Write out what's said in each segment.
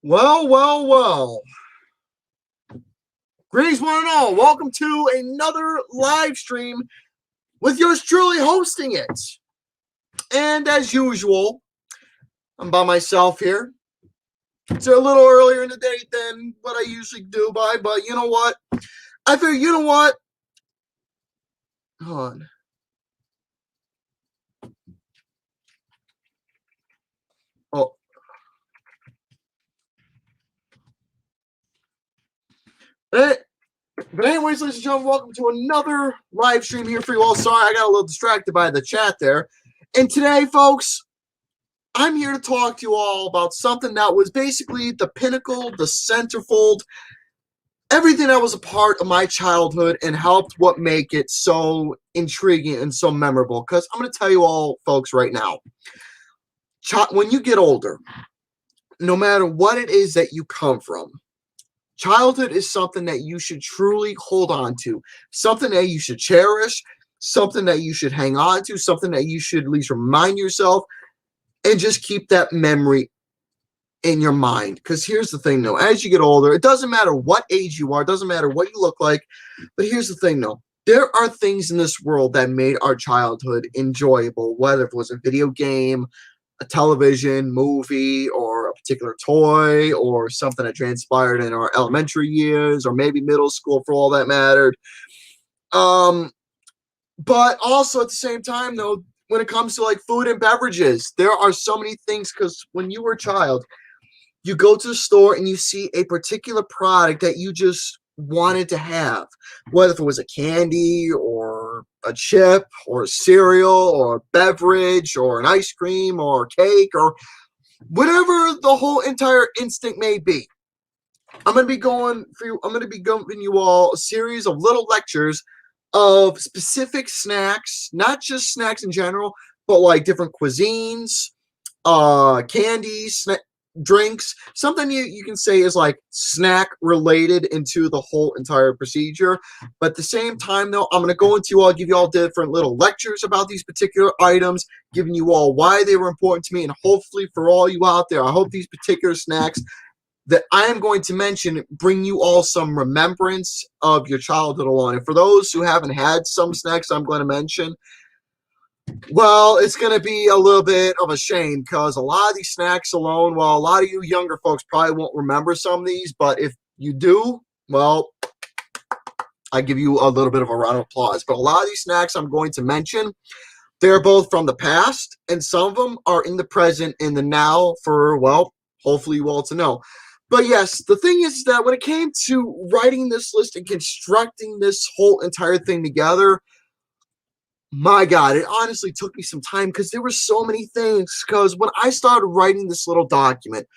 Well, well, well. Greetings, one and all. Welcome to another live stream with yours truly hosting it. And as usual, I'm by myself here. It's a little earlier in the day than what I usually do but you know what? I figure, you know what? Hold on. Oh. But anyways, ladies and gentlemen, welcome to another live stream here for you all. Sorry, I got a little distracted by the chat there. And today, folks, I'm here to talk to you all about something that was basically the pinnacle, the centerfold, everything that was a part of my childhood and helped what make it so intriguing and so memorable. Because I'm going to tell you all, folks, right now, when you get older, no matter what it is that you come from, childhood is something that you should truly hold on to, something that you should cherish, something that you should hang on to, something that you should at least remind yourself and just keep that memory in your mind. Because here's the thing, though, as you get older, it doesn't matter what age you are, it doesn't matter what you look like, but here's the thing, though, there are things in this world that made our childhood enjoyable, whether it was a video game, a television, movie, or a particular toy, or something that transpired in our elementary years, or maybe middle school for all that mattered. But also at the same time, though, when it comes to like food and beverages, there are so many things, because when you were a child, you go to the store and you see a particular product that you just wanted to have, whether it was a candy or a chip or a cereal or a beverage or an ice cream or cake or whatever the whole entire instinct may be. I'm going to be giving you all a series of little lectures of specific snacks, not just snacks in general, but like different cuisines, candies, drinks, something you can say is like snack related into the whole entire procedure. But at the same time, though, I'm going to give you all different little lectures about these particular items, giving you all why they were important to me, and hopefully for all you out there, I hope these particular snacks that I am going to mention bring you all some remembrance of your childhood alone. And for those who haven't had some snacks I'm going to mention, well, it's going to be a little bit of a shame, because a lot of these snacks alone, well, a lot of you younger folks probably won't remember some of these, but if you do, well, I give you a little bit of a round of applause. But a lot of these snacks I'm going to mention, they're both from the past, and some of them are in the present, in the now, for, well, hopefully you all to know. But yes, the thing is that when it came to writing this list and constructing this whole entire thing together, my God, it honestly took me some time, because there were so many things. Because when I started writing this little document,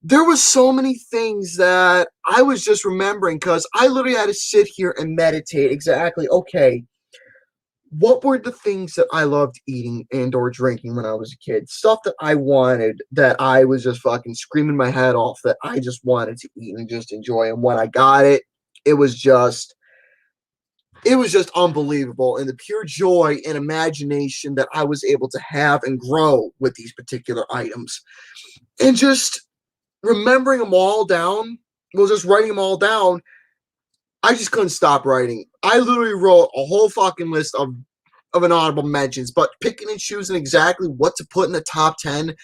there was so many things that I was just remembering, because I literally had to sit here and meditate exactly, okay, what were the things that I loved eating and or drinking when I was a kid? Stuff that I wanted, that I was just fucking screaming my head off, that I just wanted to eat and just enjoy. And when I got it, it was just unbelievable, and the pure joy and imagination that I was able to have and grow with these particular items. And just remembering them all down, well, just writing them all down, I just couldn't stop writing. I literally wrote a whole fucking list of an honorable mentions, but picking and choosing exactly what to put in the top 10,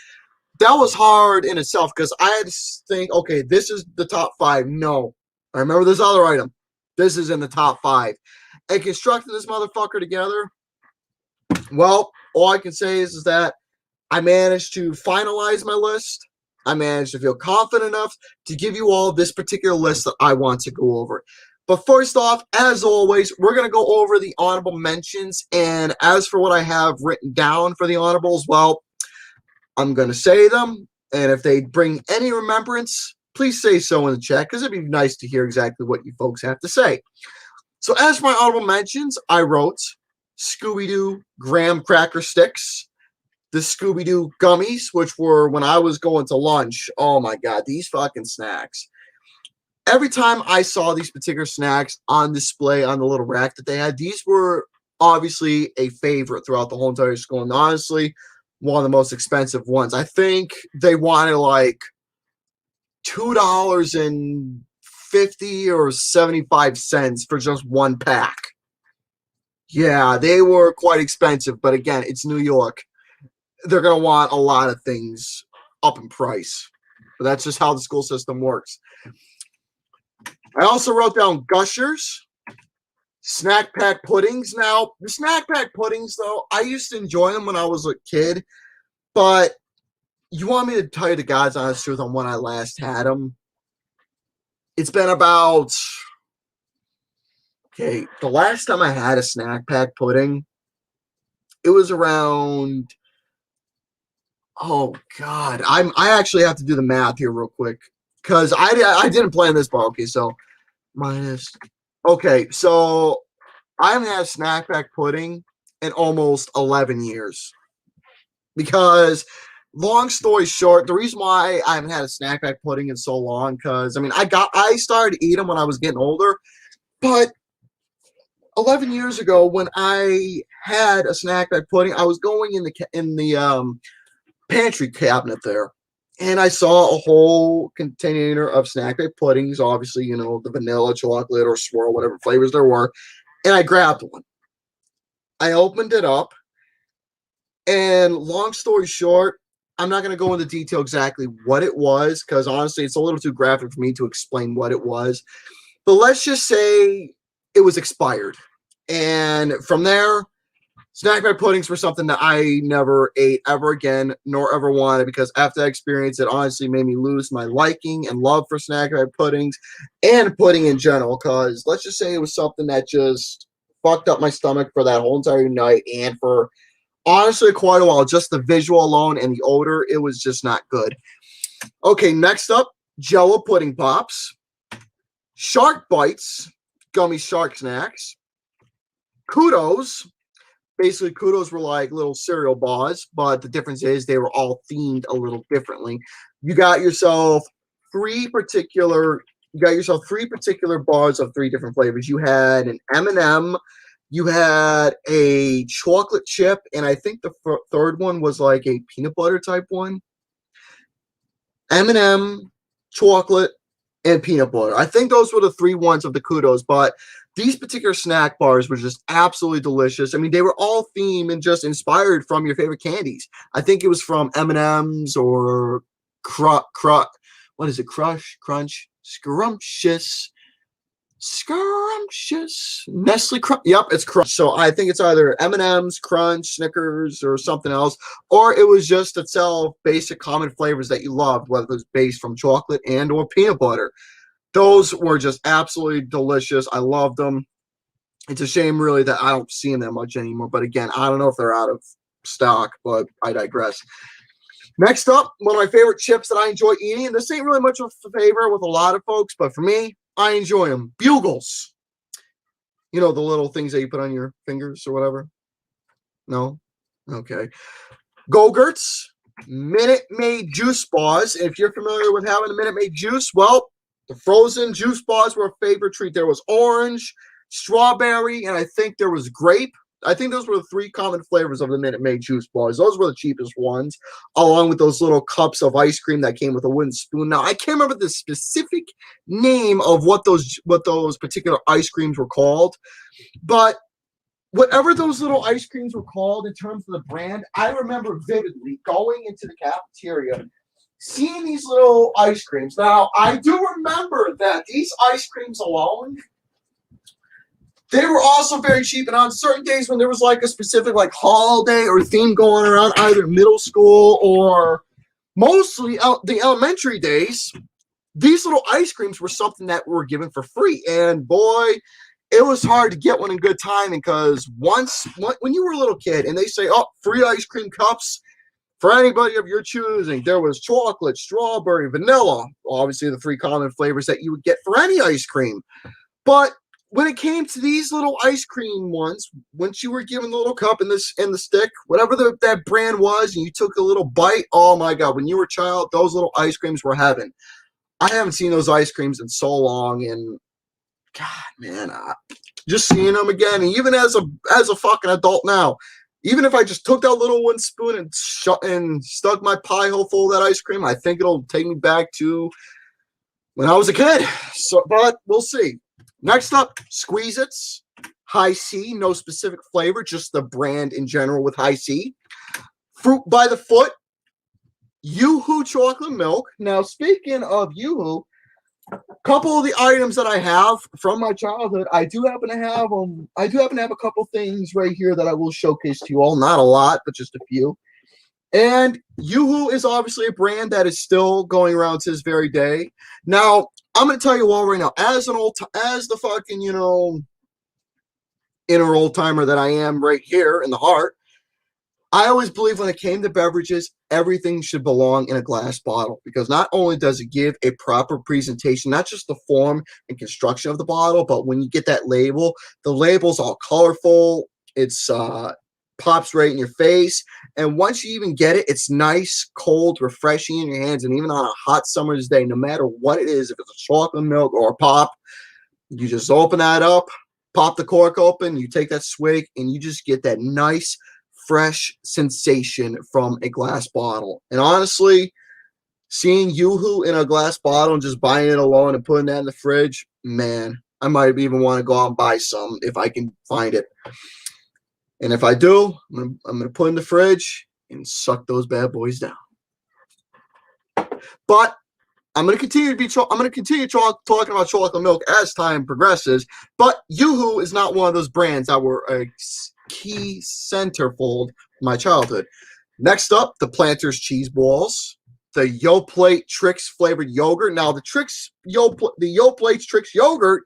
that was hard in itself, because I had to think, okay, this is the top 5. No, I remember this other item. This is in the top 5. And constructing this motherfucker together, well, all I can say is that I managed to finalize my list. I managed to feel confident enough to give you all this particular list that I want to go over. But first off, as always, we're going to go over the honorable mentions. And as for what I have written down for the honorables, well, I'm going to say them. And if they bring any remembrance, please say so in the chat, because it'd be nice to hear exactly what you folks have to say. So as for my honorable mentions, I wrote Scooby-Doo graham cracker sticks, the Scooby-Doo gummies, which were when I was going to lunch. Oh my God, these fucking snacks. Every time I saw these particular snacks on display on the little rack that they had, these were obviously a favorite throughout the whole entire school. And honestly, one of the most expensive ones. I think they wanted like $2.50 or 75 cents for just one pack. Yeah, they were quite expensive, but again, it's New York. They're going to want a lot of things up in price. But that's just how the school system works. I also wrote down Gushers, snack pack puddings. Now, the snack pack puddings, though, I used to enjoy them when I was a kid, but you want me to tell you the God's honest truth on when I last had them? It's been about, okay, the last time I had a snack pack pudding, it was around, oh God, I actually have to do the math here real quick because I didn't plan this, but okay, so minus, okay, so I haven't had a snack pack pudding in almost 11 years because, long story short, the reason why I haven't had a snack pack pudding in so long, because I mean, I started to eat them when I was getting older, but 11 years ago when I had a snack pack pudding, I was going in the pantry cabinet there, and I saw a whole container of snack pack puddings. Obviously, you know, the vanilla, chocolate, or swirl, whatever flavors there were, and I grabbed one. I opened it up, and long story short, I'm not going to go into detail exactly what it was because honestly, it's a little too graphic for me to explain what it was. But let's just say it was expired. And from there, snack pack puddings were something that I never ate ever again, nor ever wanted, because after that experience, it honestly made me lose my liking and love for snack pack puddings and pudding in general. Because let's just say it was something that just fucked up my stomach for that whole entire night and for honestly quite a while. Just the visual alone and the odor, it was just not good. Okay, next up, Jello pudding pops, Shark Bites, gummy shark snacks, Kudos. Basically, Kudos were like little cereal bars, but the difference is they were all themed a little differently. You got yourself three particular bars of three different flavors. You had an M&M, you had a chocolate chip, and I think the third one was like a peanut butter type one. M&M, chocolate, and peanut butter. I think those were the three ones of the Kudos, but these particular snack bars were just absolutely delicious. I mean, they were all themed and just inspired from your favorite candies. I think it was from M&M's or what is it? Crunch, Scrumptious, Nestle Crunch. Yep, it's Crunch. So I think it's either M&M's, Crunch, Snickers, or something else, or it was just itself basic common flavors that you loved, whether it was based from chocolate and or peanut butter. Those were just absolutely delicious. I loved them. It's a shame, really, that I don't see them that much anymore. But again, I don't know if they're out of stock, but I digress. Next up, one of my favorite chips that I enjoy eating, and this ain't really much of a favor with a lot of folks, but for me, I enjoy them. Bugles. You know, the little things that you put on your fingers or whatever? No? Okay. Go-Gurts, Minute Maid juice bars. If you're familiar with having a Minute Maid juice, well, the frozen juice bars were a favorite treat. There was orange, strawberry, and I think there was grape. I think those were the three common flavors of the Minute Maid juice bars. Those were the cheapest ones, along with those little cups of ice cream that came with a wooden spoon. Now, I can't remember the specific name of what those particular ice creams were called, but whatever those little ice creams were called in terms of the brand, I remember vividly going into the cafeteria, seeing these little ice creams. Now, I do remember that these ice creams alone, they were also very cheap. And on certain days when there was like a specific like holiday or theme going around, either middle school or mostly the elementary days, these little ice creams were something that were given for free. And boy, it was hard to get one in good timing because when you were a little kid and they say, oh, free ice cream cups for anybody of your choosing, there was chocolate, strawberry, vanilla, obviously the three common flavors that you would get for any ice cream. But when it came to these little ice cream ones, once you were given the little cup and the stick, whatever that brand was, and you took a little bite, oh my God, when you were a child, those little ice creams were heaven. I haven't seen those ice creams in so long, and God, man, just seeing them again, and even as a fucking adult now, even if I just took that little one spoon and stuck my pie hole full of that ice cream, I think it'll take me back to when I was a kid. So, but we'll see. Next up, Squeeze-Its. High C, no specific flavor, just the brand in general with high C. Fruit by the Foot. Yoo-Hoo chocolate milk. Now, speaking of Yoo-Hoo, a couple of the items that I have from my childhood, I do happen to have a couple things right here that I will showcase to you all. Not a lot, but just a few. And Yoo-Hoo is obviously a brand that is still going around to this very day. Now, I'm going to tell you all right now, as the fucking, inner old timer that I am right here in the heart, I always believe when it came to beverages, everything should belong in a glass bottle, because not only does it give a proper presentation, not just the form and construction of the bottle, but when you get that label, the label's all colorful. It's pops right in your face. And once you even get it, it's nice, cold, refreshing in your hands. And even on a hot summer's day, no matter what it is, if it's a chocolate milk or a pop, you just open that up, pop the cork open, you take that swig, and you just get that nice, fresh sensation from a glass bottle. And honestly, seeing Yoo-Hoo in a glass bottle and just buying it alone and putting that in the fridge, man, I might even want to go out and buy some if I can find it. And if I do, I'm gonna put in the fridge and suck those bad boys down. But I'm gonna continue talking about chocolate milk as time progresses. But Yoo-Hoo is not one of those brands that were a key centerfold in my childhood. Next up, the Planters cheese balls, the Yoplait Trix flavored yogurt. Now the Yoplait Trix yogurt,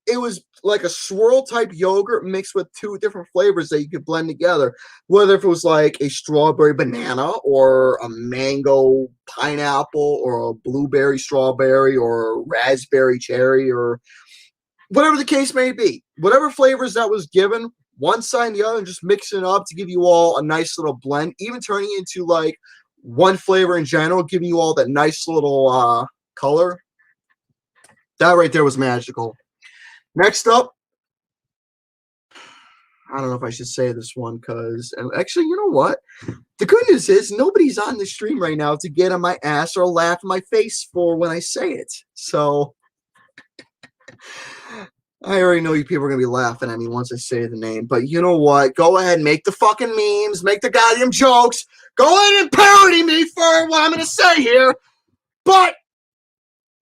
it was like a swirl type yogurt mixed with two different flavors that you could blend together. Whether if it was like a strawberry banana or a mango pineapple or a blueberry strawberry or raspberry cherry or whatever the case may be. Whatever flavors that was given, one side and the other, and just mixing it up to give you all a nice little blend, even turning into like one flavor in general, giving you all that nice little color. That right there was magical. Next up, I don't know if I should say this one because actually, you know what? The good news is nobody's on the stream right now to get on my ass or laugh in my face for when I say it. So I already know you people are going to be laughing at me once I say the name. But you know what? Go ahead, make the fucking memes, make the goddamn jokes. Go ahead and parody me for what I'm going to say here. But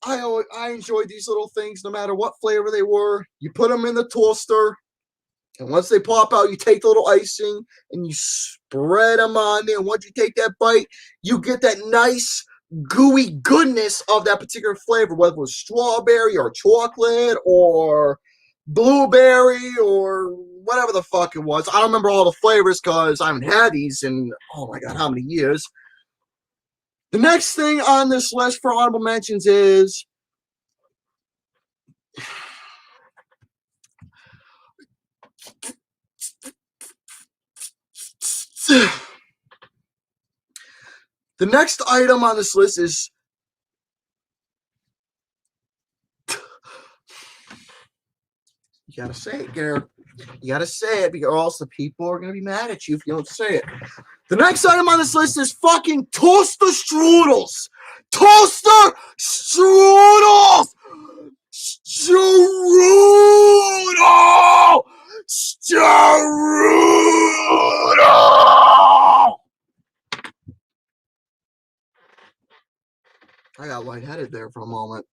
I enjoyed these little things no matter what flavor they were. You put them in the toaster, and once they pop out, you take the little icing and you spread them on there. And once you take that bite, you get that nice, gooey goodness of that particular flavor, whether it was strawberry or chocolate or blueberry or whatever the fuck it was. I don't remember all the flavors because I haven't had these in, oh my God, how many years. The next thing on this list for honorable mentions is the next item on this list is you gotta say it, Garrett. You gotta say it, or else the people are gonna be mad at you if you don't say it. The next item on this list is fucking toaster strudels. Toaster strudels. Strudel. Strudel. I got lightheaded there for a moment.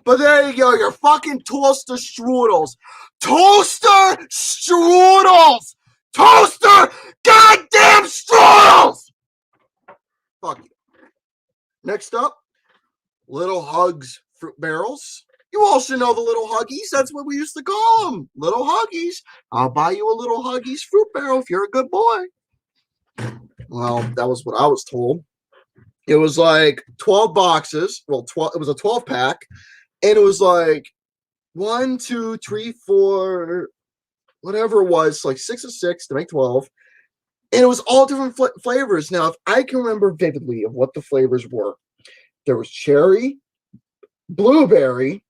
But there you go, your fucking toaster strudels. Toaster strudels! Toaster goddamn strudels! Fuck you. Next up, Little Hugs fruit barrels. You all should know the Little Huggies. That's what we used to call them. Little Huggies. I'll buy you a Little Huggies fruit barrel if you're a good boy. Well, that was what I was told. It was like 12 boxes. Well, it was a 12 pack. And it was like 1, 2, 3, 4, whatever it was, like 6 or 6 to make 12. And it was all different flavors. Now, if I can remember vividly of what the flavors were, there was cherry, blueberry,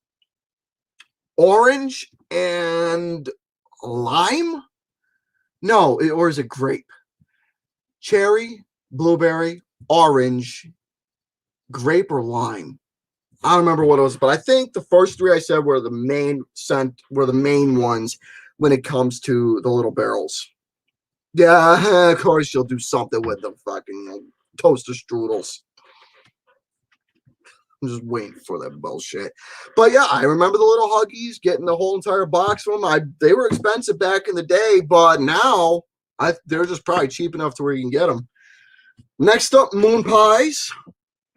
orange, and lime. No, or is it grape? Cherry, blueberry, orange, grape, or lime. I don't remember what it was, but I think the first three I said were the main ones when it comes to the little barrels. Yeah, of course you'll do something with the fucking toaster strudels. I'm just waiting for that bullshit. But yeah, I remember the little Huggies getting the whole entire box from them. They were expensive back in the day, but now they're just probably cheap enough to where you can get them. Next up, moon pies,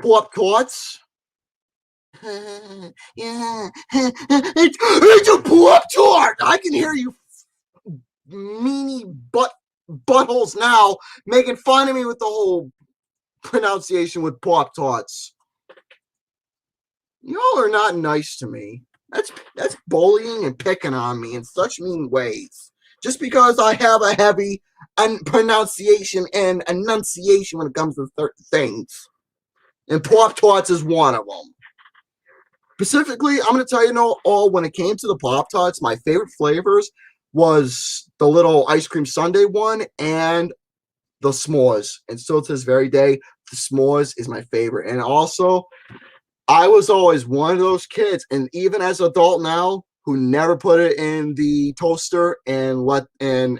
pop tarts. Yeah, it's a pop tart. I can hear you, meanie buttholes now making fun of me with the whole pronunciation with pop tarts. Y'all are not nice to me. That's bullying and picking on me in such mean ways. Just because I have a heavy pronunciation and enunciation when it comes to certain things. And Pop Tarts is one of them. Specifically, I'm going to tell you all when it came to the Pop Tarts, my favorite flavors was the little ice cream sundae one and the s'mores. And still to this very day, the s'mores is my favorite. And also, I was always one of those kids, and even as an adult now, who never put it in the toaster and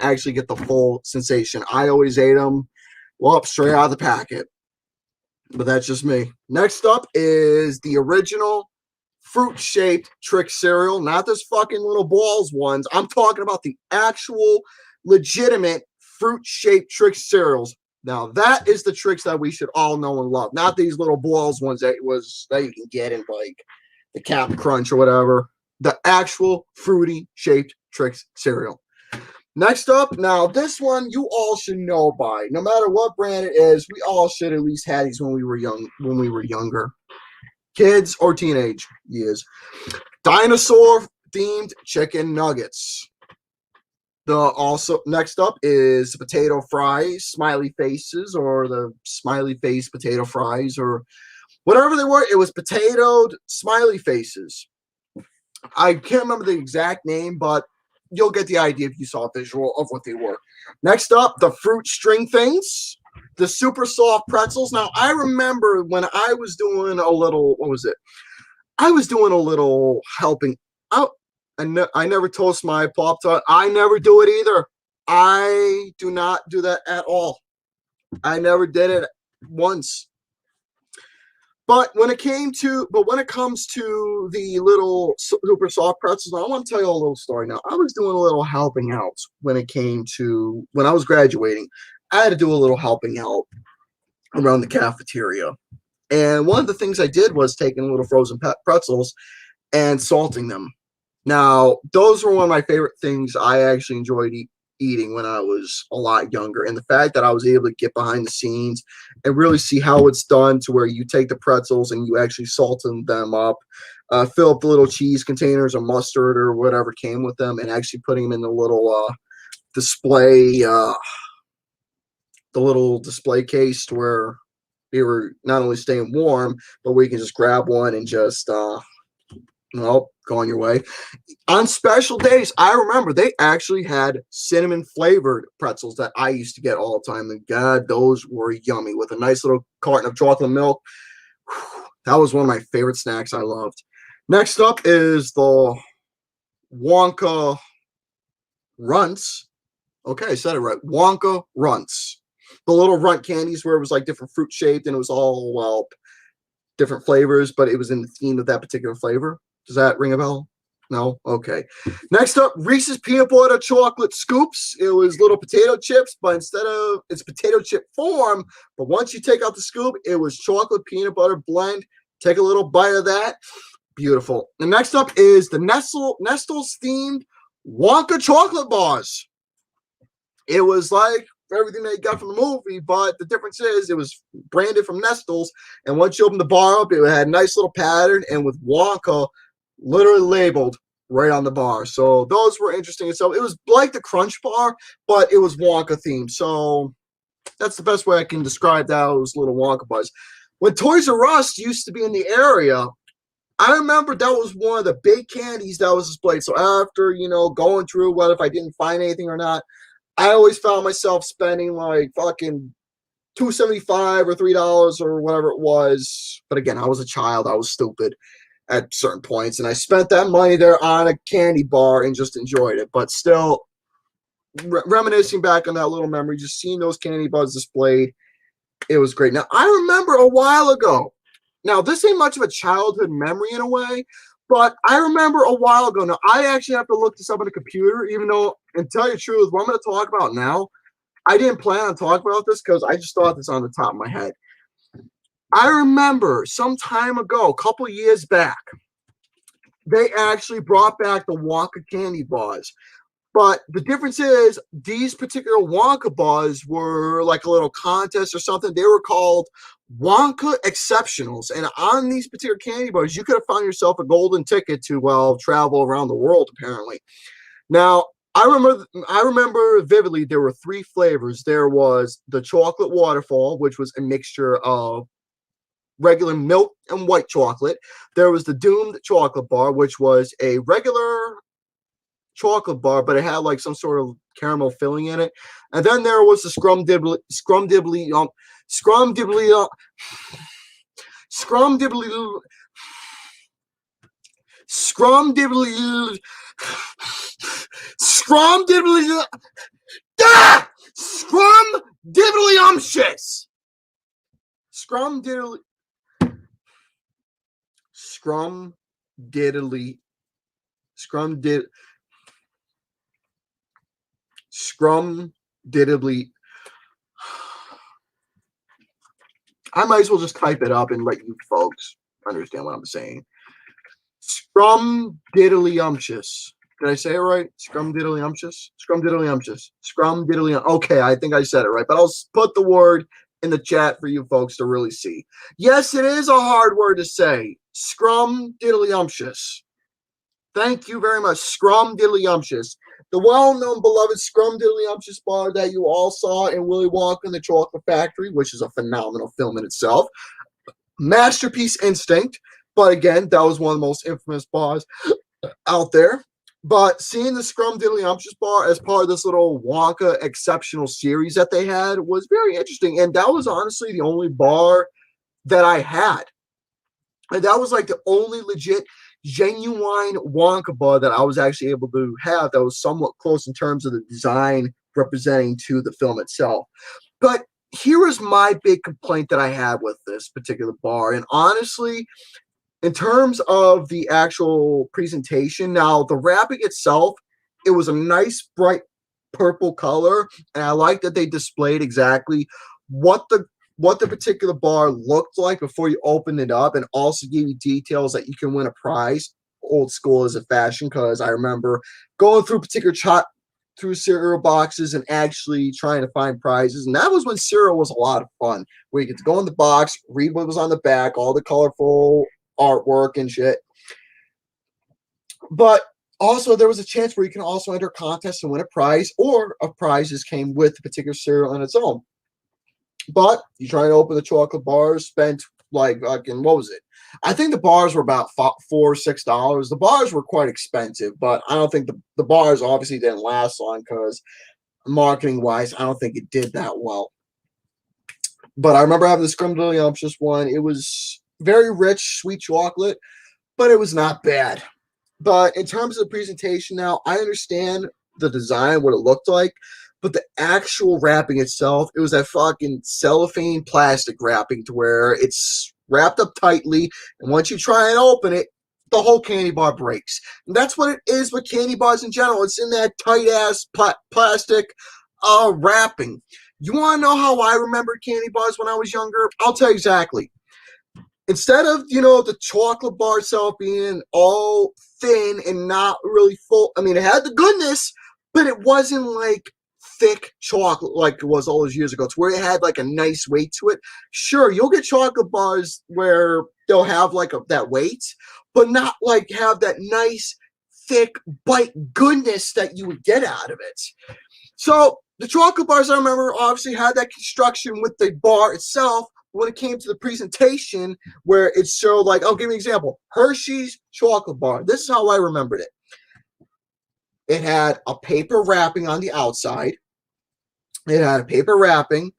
actually get the full sensation. I always ate them straight out of the packet. But that's just me. Next up is the original fruit-shaped trick cereal, not those fucking little balls ones. I'm talking about the actual legitimate fruit-shaped trick cereals. Now that is the tricks that we should all know and love, not these little balls ones that you can get in like the Captain Crunch or whatever. The actual fruity shaped tricks cereal. Next up, now this one you all should know by. No matter what brand it is, we all should at least have these when we were younger, kids or teenage years. Dinosaur themed chicken nuggets. Also next up is potato fries, smiley faces, or the smiley face potato fries, or whatever they were. It was potatoed smiley faces. I can't remember the exact name, but you'll get the idea if you saw a visual of what they were. Next up, the fruit string things, the super soft pretzels. Now I remember when I was doing a little, I was doing a little helping out. I never toast my Pop Tart. I never do it either. I do not do that at all. I never did it once. But when it comes to the little super soft pretzels, I want to tell you a little story. Now, I was doing a little helping out when I was graduating. I had to do a little helping out around the cafeteria. And one of the things I did was taking little frozen pretzels and salting them. Now, those were one of my favorite things I actually enjoyed eating when I was a lot younger. And the fact that I was able to get behind the scenes and really see how it's done to where you take the pretzels and you actually salten them up, fill up the little cheese containers or mustard or whatever came with them, and actually putting them in the little display case to where they were not only staying warm, but we can just grab one and just go on your way. On special days, I remember they actually had cinnamon flavored pretzels that I used to get all the time. And God, those were yummy with a nice little carton of chocolate milk. That was one of my favorite snacks I loved. Next up is the Wonka Runts. Okay, I said it right. Wonka Runts. The little runt candies where it was like different fruit shaped and it was all, different flavors, but it was in the theme of that particular flavor. Does that ring a bell? No? Okay. Next up, Reese's Peanut Butter Chocolate Scoops. It was little potato chips, but instead of it's potato chip form, but once you take out the scoop, it was chocolate peanut butter blend. Take a little bite of that. Beautiful. The next up is the Nestle's themed Wonka chocolate bars. It was like everything they got from the movie, but the difference is it was branded from Nestle's, and once you open the bar up, it had a nice little pattern, and with Wonka literally labeled right on the bar. So those were interesting. So it was like the Crunch Bar, but it was Wonka themed. So that's the best way I can describe those little Wonka bars. When Toys R Us used to be in the area, I remember that was one of the big candies that was displayed. So after, going through what if I didn't find anything or not, I always found myself spending like fucking $2.75 or $3 or whatever it was. But again, I was a child. I was stupid. at certain points, and I spent that money there on a candy bar and just enjoyed it. But still, reminiscing back on that little memory, just seeing those candy bars displayed, it was great. Now, I remember a while ago, now this ain't much of a childhood memory in a way, but I remember a while ago. Now, I actually have to look this up on the computer, even though, and tell you the truth, what I'm going to talk about now, I didn't plan on talking about this because I just thought this on the top of my head. I remember some time ago, a couple years back, they actually brought back the Wonka candy bars. But the difference is these particular Wonka bars were like a little contest or something. They were called Wonka Exceptionals. And on these particular candy bars, you could have found yourself a golden ticket to, well, travel around the world, apparently. Now, I remember vividly there were 3 flavors. There was the chocolate waterfall, which was a mixture of regular milk and white chocolate. There was the doomed chocolate bar, which was a regular chocolate bar, but it had like some sort of caramel filling in it. And then there was the scrum dibbly scrum dibbly scrum dibbly scrum dibbly scrum dibbly scrum dibbly scrum dibbly umptious scrum diddly scrum diddly scrum did scrum diddly. I might as well just type it up and let you folks understand what I'm saying. Scrum diddly umptious. Did I say it right? Scrum diddly umptious? Scrum diddly umptious. Scrum diddly. Okay, I think I said it right, but I'll put the word in the chat for you folks to really see. Yes, it is a hard word to say. Scrum diddly umptious. Thank you very much. Scrum diddly umptious. The well-known, beloved Scrum diddly umptious bar that you all saw in Willy Wonka and the Chocolate Factory, which is a phenomenal film in itself. Masterpiece Instinct. But again, that was one of the most infamous bars out there. But seeing the Scrum diddly umptious bar as part of this little Wonka exceptional series that they had was very interesting. And that was honestly the only bar that I had. And that was like the only legit, genuine Wonka bar that I was actually able to have that was somewhat close in terms of the design representing to the film itself. But here is my big complaint that I had with this particular bar. And honestly, in terms of the actual presentation, now the wrapping itself, it was a nice bright purple color, and I like that they displayed exactly what the particular bar looked like before you opened it up, and also gave you details that you can win a prize. Old school as a fashion, because I remember going through through cereal boxes and actually trying to find prizes, and that was when cereal was a lot of fun, where you get to go in the box, read what was on the back, all the colorful artwork and shit. But also there was a chance where you can also enter contests and win a prize, or a prizes came with the particular cereal on its own. But you try to open the chocolate bars, spent like fucking, what was it? I think the bars were about $4 or $6. The bars were quite expensive, but I don't think the bars obviously didn't last long, because marketing wise, I don't think it did that well. But I remember having the Scrum diddly umptious one. It was very rich, sweet chocolate, but it was not bad. But in terms of the presentation now, I understand the design, what it looked like, but the actual wrapping itself, it was that fucking cellophane plastic wrapping to where it's wrapped up tightly, and once you try and open it, the whole candy bar breaks. And that's what it is with candy bars in general. It's in that tight-ass plastic wrapping. You want to know how I remembered candy bars when I was younger? I'll tell you exactly. Instead of, the chocolate bar itself being all thin and not really full, I mean, it had the goodness, but it wasn't like thick chocolate like it was all those years ago. It's where it had like a nice weight to it. Sure, you'll get chocolate bars where they'll have like that weight, but not like have that nice, thick bite goodness that you would get out of it. So the chocolate bars, I remember, obviously had that construction with the bar itself. When it came to the presentation, where it showed, like, I'll give you an example. Hershey's chocolate bar. This is how I remembered it. It had a paper wrapping on the outside. It had a paper wrapping.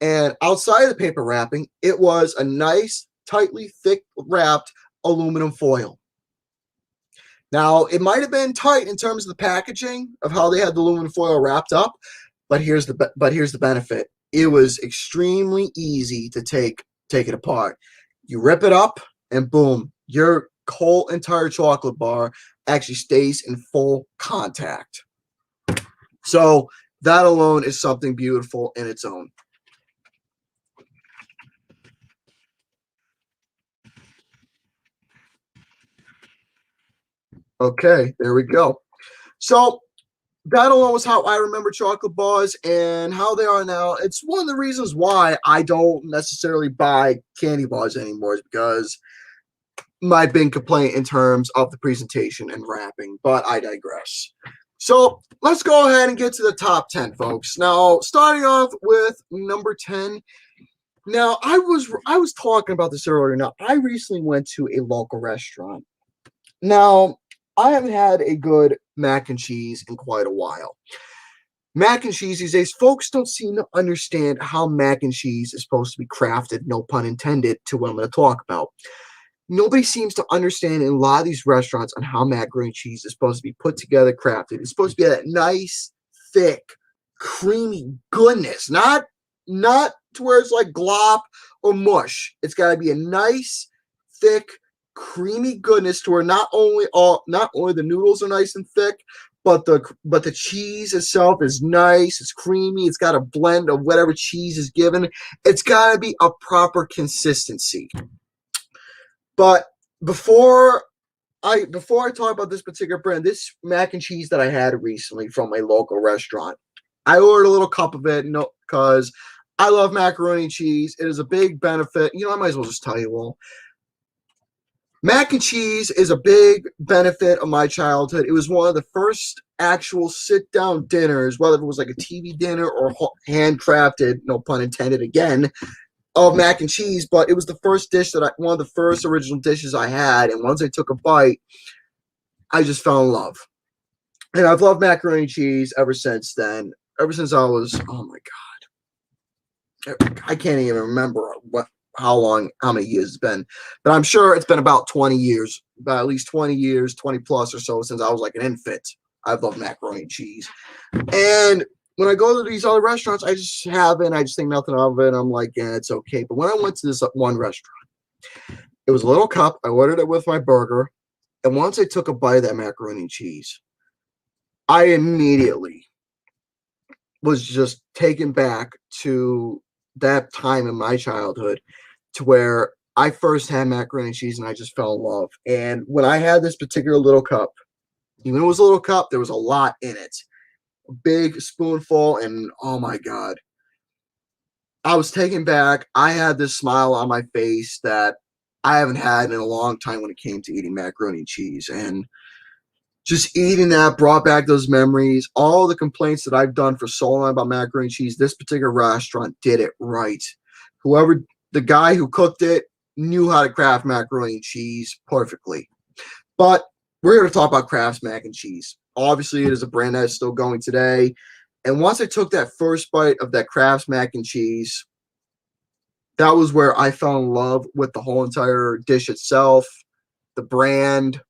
And outside of the paper wrapping, it was a nice, tightly thick wrapped aluminum foil. Now, it might have been tight in terms of the packaging of how they had the aluminum foil wrapped up, but here's the benefit. It was extremely easy to take it apart. You rip it up, and boom, your whole entire chocolate bar actually stays in full contact. So that alone is something beautiful in its own. Okay, there we go. So that alone was how I remember chocolate bars and how they are now. It's one of the reasons why I don't necessarily buy candy bars anymore, is because my big complaint in terms of the presentation and wrapping, but I digress. So let's go ahead and get to the top 10, folks. Now, starting off with number 10. Now, I was talking about this earlier. Now, I recently went to a local restaurant. Now, I haven't had a good mac and cheese in quite a while. Mac and cheese these days, folks don't seem to understand how mac and cheese is supposed to be crafted, no pun intended, to what I'm going to talk about. Nobody seems to understand in a lot of these restaurants on how macaroni and cheese is supposed to be put together, crafted. It's supposed to be that nice, thick, creamy goodness, not to where it's like glop or mush. It's got to be a nice, thick, creamy goodness to where not only the noodles are nice and thick, but the cheese itself is nice, it's creamy, it's got a blend of whatever cheese is given. It's got to be a proper consistency. But before I talk about this particular brand, this mac and cheese that I had recently from a local restaurant, I ordered a little cup of it, because I love macaroni and cheese. It is a big benefit. I might as well just tell you all. Mac and cheese is a big benefit of my childhood. It was one of the first actual sit-down dinners, whether it was like a TV dinner or handcrafted, no pun intended again, of mac and cheese, but it was the first dish one of the first original dishes I had, and once I took a bite, I just fell in love. And I've loved macaroni and cheese ever since then. Ever since I was, oh my God, I can't even remember how many years it's been, but I'm sure it's been about 20 years, about at least 20 years, 20 plus or so, since I was like an infant. I've loved macaroni and cheese. And when I go to these other restaurants, I just think nothing of it. I'm like, yeah, it's okay. But when I went to this one restaurant, it was a little cup. I ordered it with my burger. And once I took a bite of that macaroni and cheese, I immediately was just taken back to that time in my childhood, to where I first had macaroni and cheese and I just fell in love. And when I had this particular little cup, even though it was a little cup, there was a lot in it. A big spoonful, and oh my God, I was taken back. I had this smile on my face that I haven't had in a long time when it came to eating macaroni and cheese. And just eating that brought back those memories. All the complaints that I've done for so long about macaroni and cheese, this particular restaurant did it right. The guy who cooked it knew how to craft macaroni and cheese perfectly. But we're here to talk about Kraft's mac and cheese. Obviously, it is a brand that is still going today. And once I took that first bite of that Kraft's mac and cheese, that was where I fell in love with the whole entire dish itself, the brand,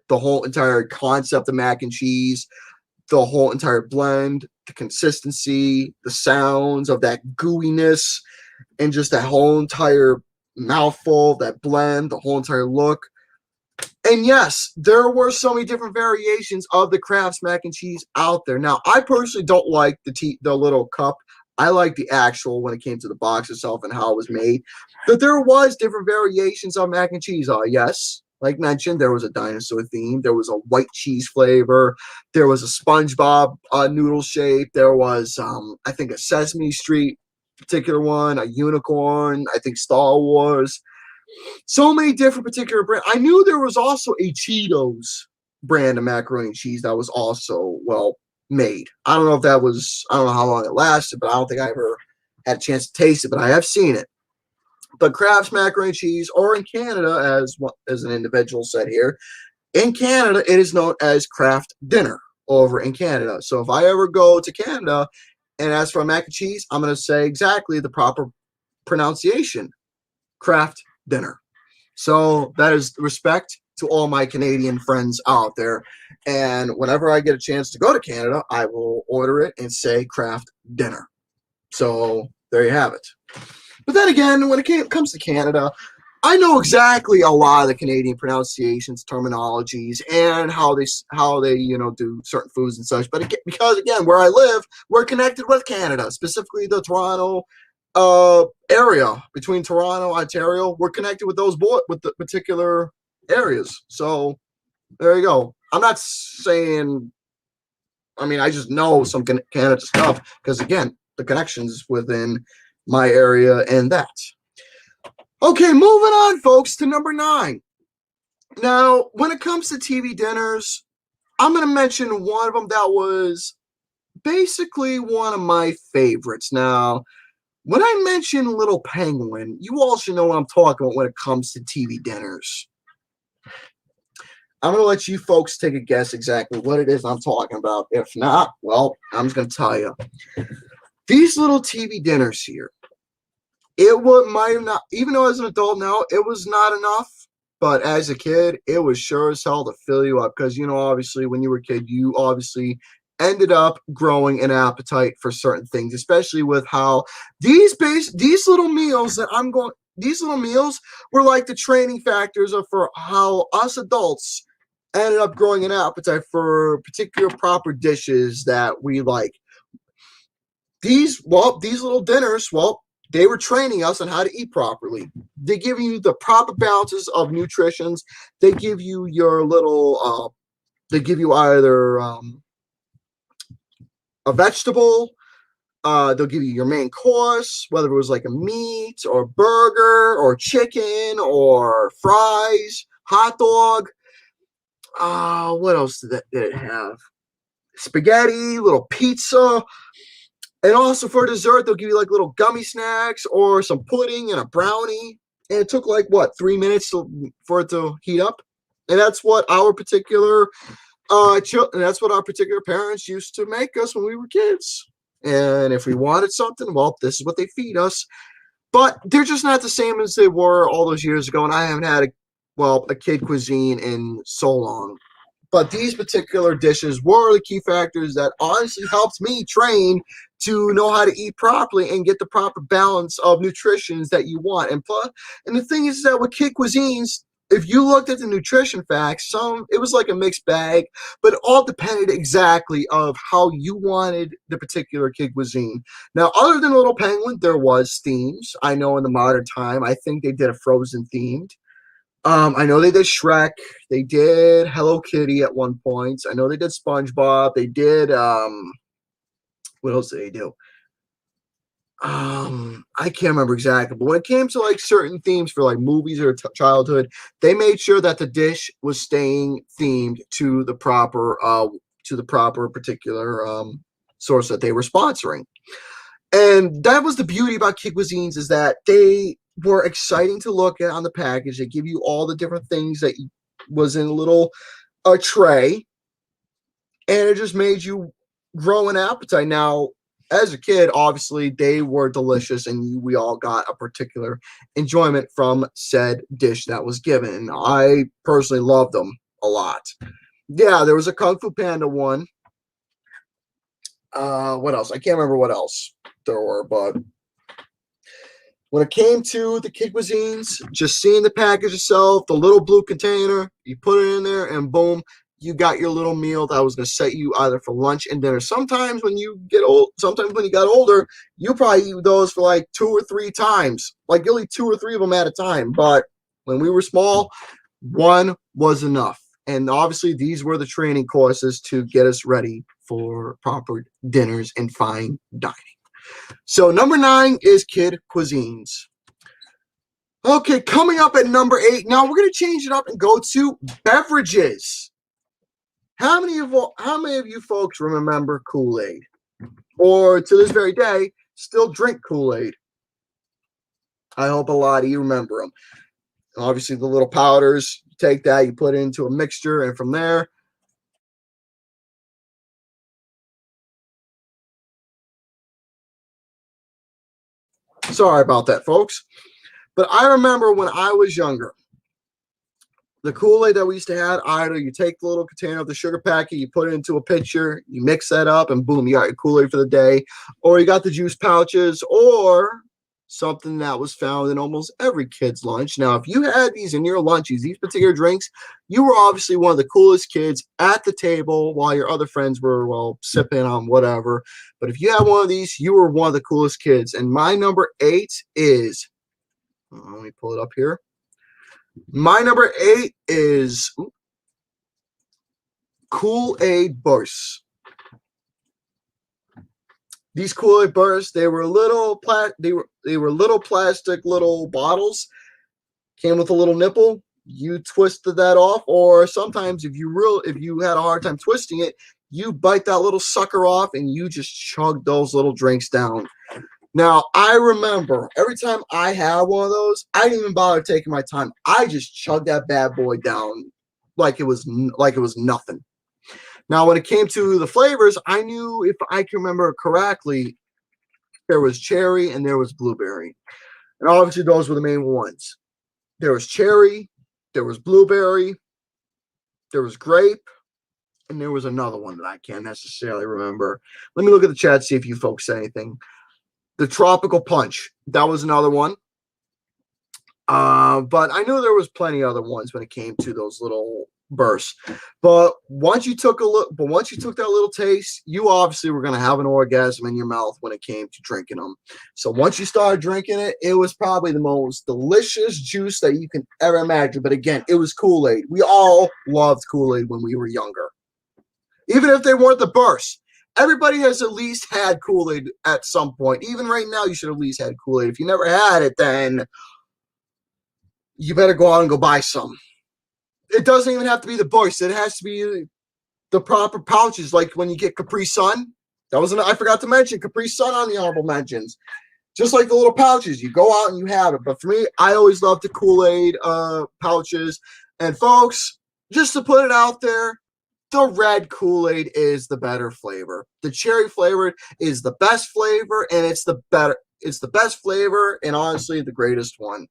the whole entire concept of mac and cheese, the whole entire blend, the consistency, the sounds of that gooiness, and just that whole entire mouthful, that blend, the whole entire look. And yes, there were so many different variations of the Kraft's mac and cheese out there. Now, I personally don't like the little cup. I like the actual when it came to the box itself and how it was made. But there was different variations of mac and cheese. Yes, like mentioned, there was a dinosaur theme. There was a white cheese flavor. There was a SpongeBob noodle shape. There was, I think, a Sesame Street particular one, a unicorn, I think Star Wars. So many different particular brands. I knew there was also a Cheetos brand of macaroni and cheese that was also, made. I don't know how long it lasted, but I don't think I ever had a chance to taste it, but I have seen it. But Kraft's macaroni and cheese, or in Canada, as an individual said here, in Canada, it is known as Kraft Dinner over in Canada. So if I ever go to Canada and ask for a mac and cheese, I'm going to say exactly the proper pronunciation, Kraft Dinner. So that is respect to all my Canadian friends out there. And whenever I get a chance to go to Canada, I will order it and say craft dinner. So there you have it. But then again, when it comes to Canada, I know exactly a lot of the Canadian pronunciations, terminologies, and how they do certain foods and such. But because again, where I live, we're connected with Canada, specifically the Toronto area between Toronto, Ontario. We're connected with with the particular areas. So there you go. I'm not saying. I mean, I just know some Canada stuff because again, the connections within my area and that. Okay, moving on, folks, to number 9. Now, when it comes to TV dinners, I'm going to mention one of them that was basically one of my favorites. Now, when I mention Little Penguin, you all should know what I'm talking about when it comes to TV dinners. I'm going to let you folks take a guess exactly what it is I'm talking about. If not, well, I'm just going to tell you. These little TV dinners here, might have not, even though as an adult now, it was not enough. But as a kid, it was sure as hell to fill you up because, obviously, when you were a kid, you obviously ended up growing an appetite for certain things, especially with how these little meals that these little meals were like the training factors for how us adults ended up growing an appetite for particular proper dishes that we like. These little dinners, they were training us on how to eat properly. They give you the proper balances of nutritions. They give you your little, they give you either a vegetable, they'll give you your main course, whether it was like a meat or burger or chicken or fries, hot dog. What else did it have? Spaghetti, little pizza. And also for dessert, they'll give you like little gummy snacks or some pudding and a brownie. And it took like 3 minutes for it to heat up. And that's what our particular that's what our particular parents used to make us when we were kids. And if we wanted something, this is what they feed us. But they're just not the same as they were all those years ago. And I haven't had a kid cuisine in so long. But these particular dishes were the key factors that honestly helped me train to know how to eat properly and get the proper balance of nutritions that you want. And the thing is that with kid cuisines, if you looked at the nutrition facts, it was like a mixed bag, but it all depended exactly of how you wanted the particular kid cuisine. Now, other than Little Penguin, there was themes. I know in the modern time, I think they did a Frozen themed. I know they did Shrek. They did Hello Kitty at one point. I know they did SpongeBob. They did what else did they do? I can't remember exactly, but when it came to like certain themes for like movies or childhood, they made sure that the dish was staying themed to the proper particular source that they were sponsoring. And that was the beauty about kid cuisines, is that they were exciting to look at on the package. They give you all the different things that was in a little tray, and it just made you grow an appetite. Now, as a kid, obviously they were delicious, and we all got a particular enjoyment from said dish that was given. And I personally loved them a lot. Yeah, there was a Kung Fu Panda one. What else? I can't remember what else there were, but when it came to the kid cuisines, just seeing the package itself, the little blue container, you put it in there, and boom, you got your little meal that was going to set you either for lunch and dinner. Sometimes when you got older, you probably eat those for like 2 or 3 times. Like you'll eat 2 or 3 of them at a time. But when we were small, one was enough. And obviously, these were the training courses to get us ready for proper dinners and fine dining. So number 9 is kid cuisines. Okay, coming up at number 8. Now we're going to change it up and go to beverages. How many of you folks remember Kool-Aid? Or to this very day, still drink Kool-Aid? I hope a lot of you remember them. Obviously, the little powders, you take that, you put it into a mixture, and from there, sorry about that, folks. But I remember when I was younger, The Kool-Aid that we used to have, either you take the little container of the sugar packet, you put it into a pitcher, you mix that up, and boom, you got your Kool-Aid for the day. Or you got the juice pouches, or something that was found in almost every kid's lunch. Now, if you had these in your lunches, these particular drinks, you were obviously one of the coolest kids at the table while your other friends were, well, sipping on whatever. But if you had one of these, you were one of the coolest kids. And my number 8 is, let me pull it up here. My number 8 is Kool-Aid Bursts. These Kool-Aid Bursts, they were little little plastic little bottles. Came with a little nipple. You twisted that off, or sometimes if you had a hard time twisting it, you bite that little sucker off and you just chug those little drinks down. Now, I remember every time I had one of those, I didn't even bother taking my time. I just chugged that bad boy down like it was nothing. Now, when it came to the flavors, I knew, if I can remember correctly, there was cherry and there was blueberry. And obviously those were the main ones. There was cherry, there was blueberry, there was grape, and there was another one that I can't necessarily remember. Let me look at the chat, see if you folks say anything. The tropical punch, that was another one. But I knew there was plenty of other ones when it came to those little bursts. But once you took that little taste, you obviously were going to have an orgasm in your mouth when it came to drinking them. So once you started drinking it, it was probably the most delicious juice that you can ever imagine. But again, it was Kool-Aid. We all loved Kool-Aid when we were younger, even if they weren't the bursts. Everybody has at least had Kool-Aid at some point. Even right now, you should have at least had Kool-Aid. If you never had it, then you better go out and go buy some. It doesn't even have to be the burst. It has to be the proper pouches, like when you get Capri Sun. I forgot to mention Capri Sun on the honorable mentions. Just like the little pouches, you go out and you have it. But for me, I always loved the Kool-Aid pouches. And folks, just to put it out there, the red Kool-Aid is the better flavor. The cherry flavored is the best flavor, and it's the best flavor, and honestly, the greatest one.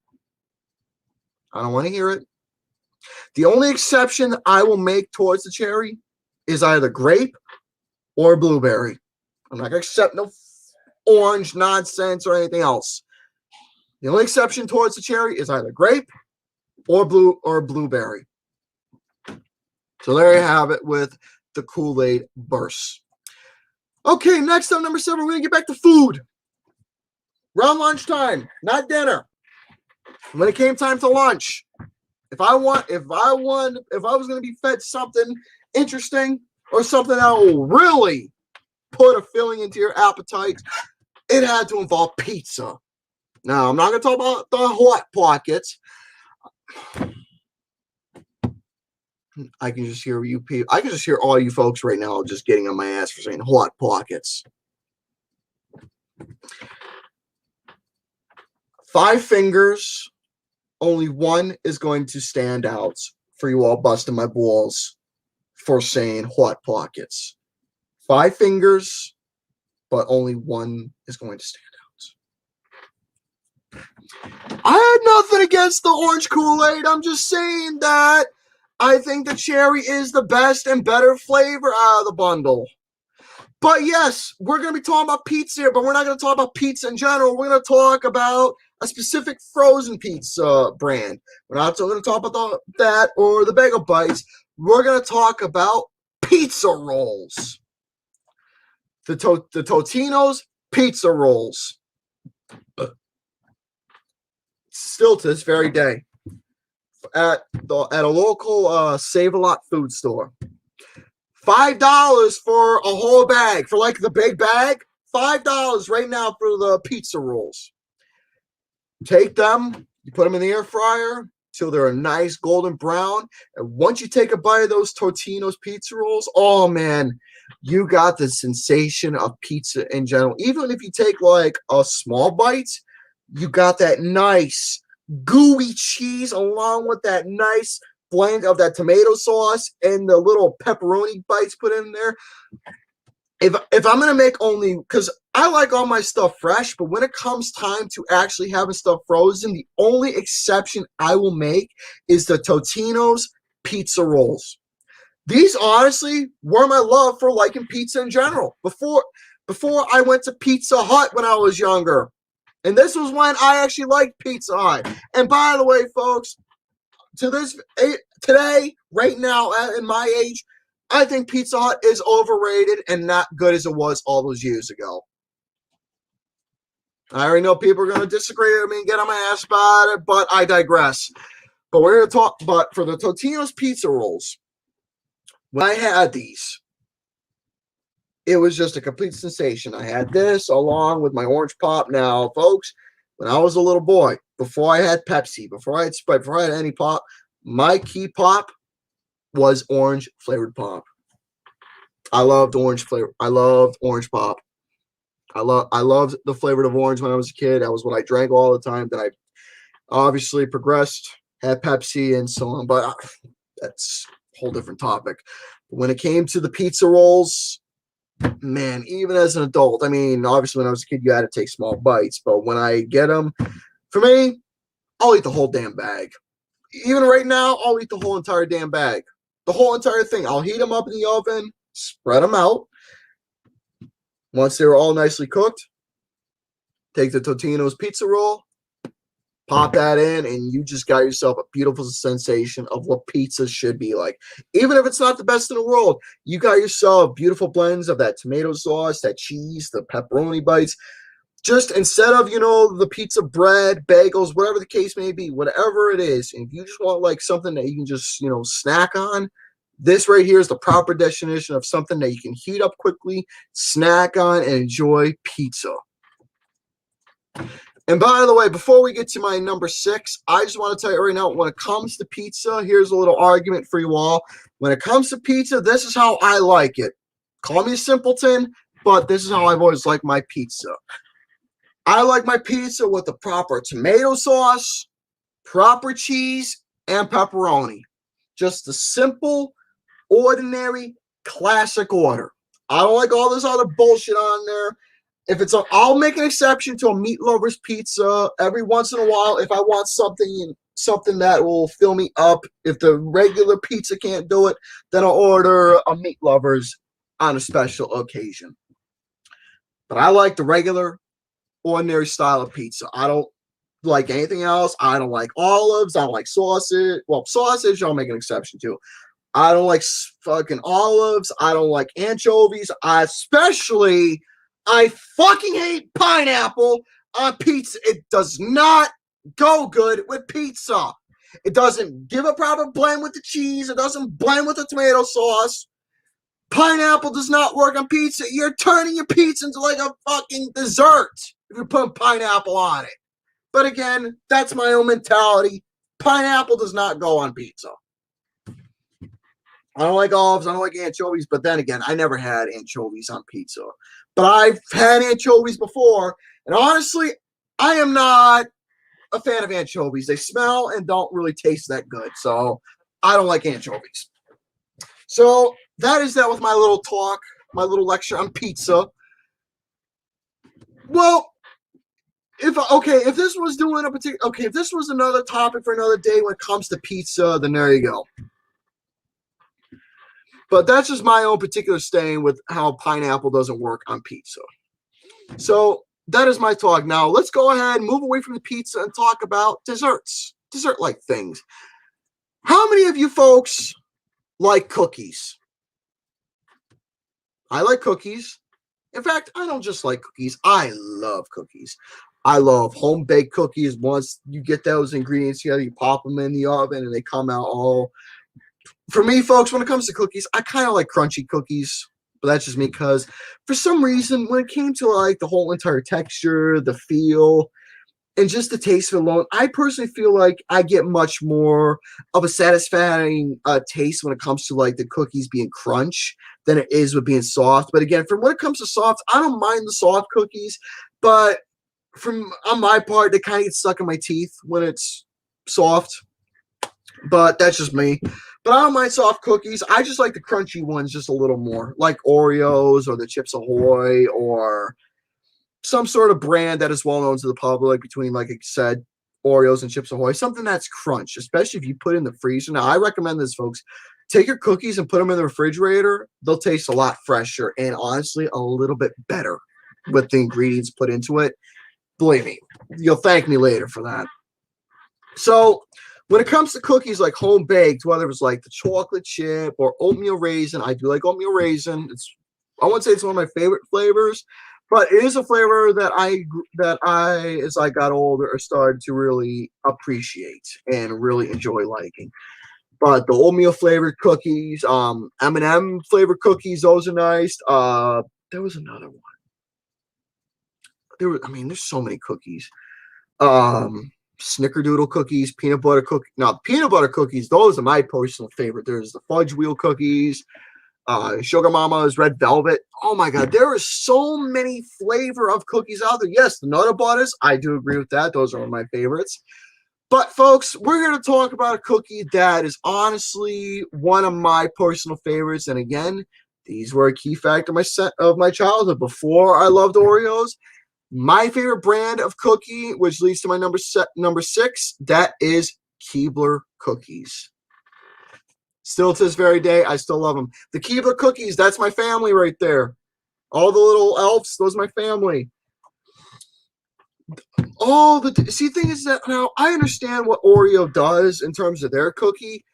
I don't want to hear it. The only exception I will make towards the cherry is either grape or blueberry. I'm not going to accept no orange nonsense or anything else. The only exception towards the cherry is either grape or blueberry. So there you have it with the Kool-Aid bursts. Okay, next up, number 7, we're going to get back to food. Around lunchtime, not dinner. When it came time to lunch, if I was going to be fed something interesting or something that will really put a filling into your appetite, it had to involve pizza. Now, I'm not going to talk about the Hot Pockets. I can just hear you people. I can just hear all you folks right now just getting on my ass for saying Hot Pockets. 5 fingers, only one is going to stand out for you all busting my balls for saying Hot Pockets. 5 fingers, but only one is going to stand out. I had nothing against the orange Kool-Aid. I'm just saying that I think the cherry is the best and better flavor out of the bundle. But yes, we're going to be talking about pizza here, but we're not going to talk about pizza in general. We're going to talk about a specific frozen pizza brand. We're not going to talk about that or the Bagel Bites. We're going to talk about pizza rolls. The Totino's pizza rolls. Still to this very day. At a local Save-A-Lot food store. $5 for a whole bag, for like the big bag. $5 right now for the pizza rolls. Take them, you put them in the air fryer till they're a nice golden brown. And once you take a bite of those Totino's pizza rolls, oh man, you got the sensation of pizza in general. Even if you take like a small bite, you got that nice gooey cheese along with that nice blend of that tomato sauce and the little pepperoni bites put in there. if I'm gonna make only, because I like all my stuff fresh, but when it comes time to actually having stuff frozen, the only exception I will make is the Totino's pizza rolls. These honestly were my love for liking pizza in general. Before I went to Pizza Hut when I was younger. And this was when I actually liked Pizza Hut. And by the way, folks, to this today, right now, in my age, I think Pizza Hut is overrated and not good as it was all those years ago. I already know people are going to disagree with me and get on my ass about it, but I digress. But we're going to talk. But for the Totino's pizza rolls, when I had these, it was just a complete sensation. I had this along with my orange pop. Now, folks, when I was a little boy, before I had Pepsi, before I had Sprite, before I had any pop, my key pop was orange flavored pop. I loved orange flavor. I loved orange pop. I loved the flavor of orange when I was a kid. That was what I drank all the time. Then I obviously progressed, had Pepsi and so on, but that's a whole different topic. When it came to the pizza rolls, man, even as an adult, I mean, obviously when I was a kid, you had to take small bites, but when I get them, for me, I'll eat the whole damn bag. Even right now, I'll eat the whole entire damn bag. The whole entire thing. I'll heat them up in the oven, spread them out. Once they're all nicely cooked, take the Totino's pizza roll, pop that in, and you just got yourself a beautiful sensation of what pizza should be like. Even if it's not the best in the world, you got yourself beautiful blends of that tomato sauce, that cheese, the pepperoni bites. Just instead of, the pizza bread, bagels, whatever the case may be, whatever it is, and if you just want like something that you can just, snack on, this right here is the proper definition of something that you can heat up quickly, snack on, and enjoy pizza. And by the way, before we get to my number 6, I just want to tell you right now, when it comes to pizza, here's a little argument for you all. When it comes to pizza, this is how I like it. Call me a simpleton, but this is how I've always liked my pizza. I like my pizza with the proper tomato sauce, proper cheese, and pepperoni. Just the simple, ordinary, classic order. I don't like all this other bullshit on there. I'll make an exception to a meat lover's pizza every once in a while if I want something that will fill me up. If the regular pizza can't do it, then I'll order a meat lover's on a special occasion. But I like the regular, ordinary style of pizza. I don't like anything else. I don't like olives. I don't like sausage. Well, sausage, I'll make an exception to. I don't like fucking olives. I don't like anchovies. I fucking hate pineapple on pizza. It does not go good with pizza. It doesn't give a proper blend with the cheese. It doesn't blend with the tomato sauce. Pineapple does not work on pizza. You're turning your pizza into like a fucking dessert if you're putting pineapple on it. But again, that's my own mentality. Pineapple does not go on pizza. I don't like olives. I don't like anchovies. But then again, I never had anchovies on pizza. But I've had anchovies before. And honestly, I am not a fan of anchovies. They smell and don't really taste that good. So I don't like anchovies. So that is that with my little talk, my little lecture on pizza. Well, if this was if this was another topic for another day when it comes to pizza, then there you go. But that's just my own particular staying with how pineapple doesn't work on pizza. So that is my talk. Now let's go ahead and move away from the pizza and talk about desserts, dessert-like things. How many of you folks like cookies? I like cookies. In fact, I don't just like cookies. I love cookies. I love home-baked cookies. Once you get those ingredients together, you pop them in the oven and they come out all... For me, folks, when it comes to cookies, I kind of like crunchy cookies. But that's just me because for some reason, when it came to like the whole entire texture, the feel, and just the taste of it alone, I personally feel like I get much more of a satisfying taste when it comes to like the cookies being crunch than it is with being soft. But again, when it comes to soft, I don't mind the soft cookies, but on my part, they kind of get stuck in my teeth when it's soft. But that's just me. But I don't mind soft cookies. I just like the crunchy ones just a little more, like Oreos or the Chips Ahoy or some sort of brand that is well known to the public between, like I said, Oreos and Chips Ahoy. Something that's crunch, especially if you put it in the freezer. Now, I recommend this, folks. Take your cookies and put them in the refrigerator. They'll taste a lot fresher and honestly a little bit better with the ingredients put into it. Believe me, you'll thank me later for that. So when it comes to cookies like home baked, whether it's like the chocolate chip or oatmeal raisin, I do like oatmeal raisin. I wouldn't say it's one of my favorite flavors, but it is a flavor that I as I got older started to really appreciate and really enjoy liking. But the oatmeal flavored cookies, M&M flavored cookies, those are nice. There was another one. There's so many cookies. Snickerdoodle cookies, peanut butter cookies. Now, peanut butter cookies, those are my personal favorite. There's the fudge wheel cookies, Sugar Mama's red velvet. Oh my God, there are so many flavor of cookies out there. Yes, the Nutter Butters, I do agree with that. Those are one of my favorites. But folks, we're going to talk about a cookie that is honestly one of my personal favorites. And again, these were a key factor of my childhood. Before I loved Oreos, my favorite brand of cookie, which leads to my number 6, that is Keebler cookies. Still to this very day, I still love them. The Keebler cookies, that's my family right there. All the little elves, those are my family. Thing is that now I understand what Oreo does in terms of their cookie.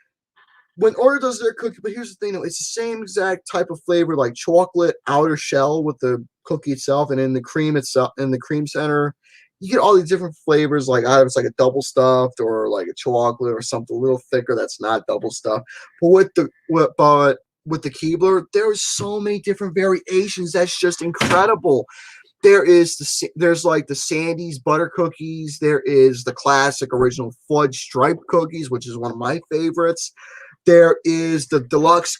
When Oreo does their cookie, but here's the thing though, it's the same exact type of flavor, like chocolate outer shell with the cookie itself, and in the cream itself, in the cream center, you get all these different flavors, like either it's like a double stuffed or like a chocolate or something a little thicker that's not double stuffed. But with the Keebler, there's so many different variations. That's just incredible. There's like the Sandy's butter cookies. There is the classic original fudge stripe cookies, which is one of my favorites. There is the deluxe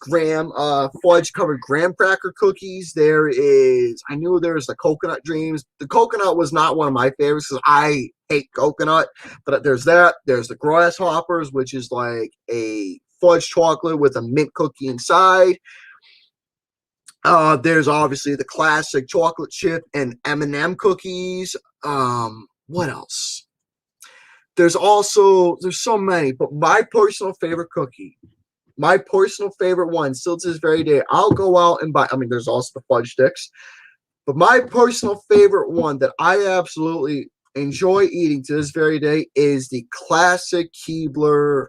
fudge covered graham cracker cookies. I knew there was the coconut dreams. The coconut was not one of my favorites because I hate coconut, but there's that. There's the grasshoppers, which is like a fudge chocolate with a mint cookie inside. There's obviously the classic chocolate chip and M&M cookies. What else? There's so many, but my personal favorite cookie, my personal favorite one, still to this very day, I'll go out and buy. There's also the fudge sticks, but my personal favorite one that I absolutely enjoy eating to this very day is the classic Keebler,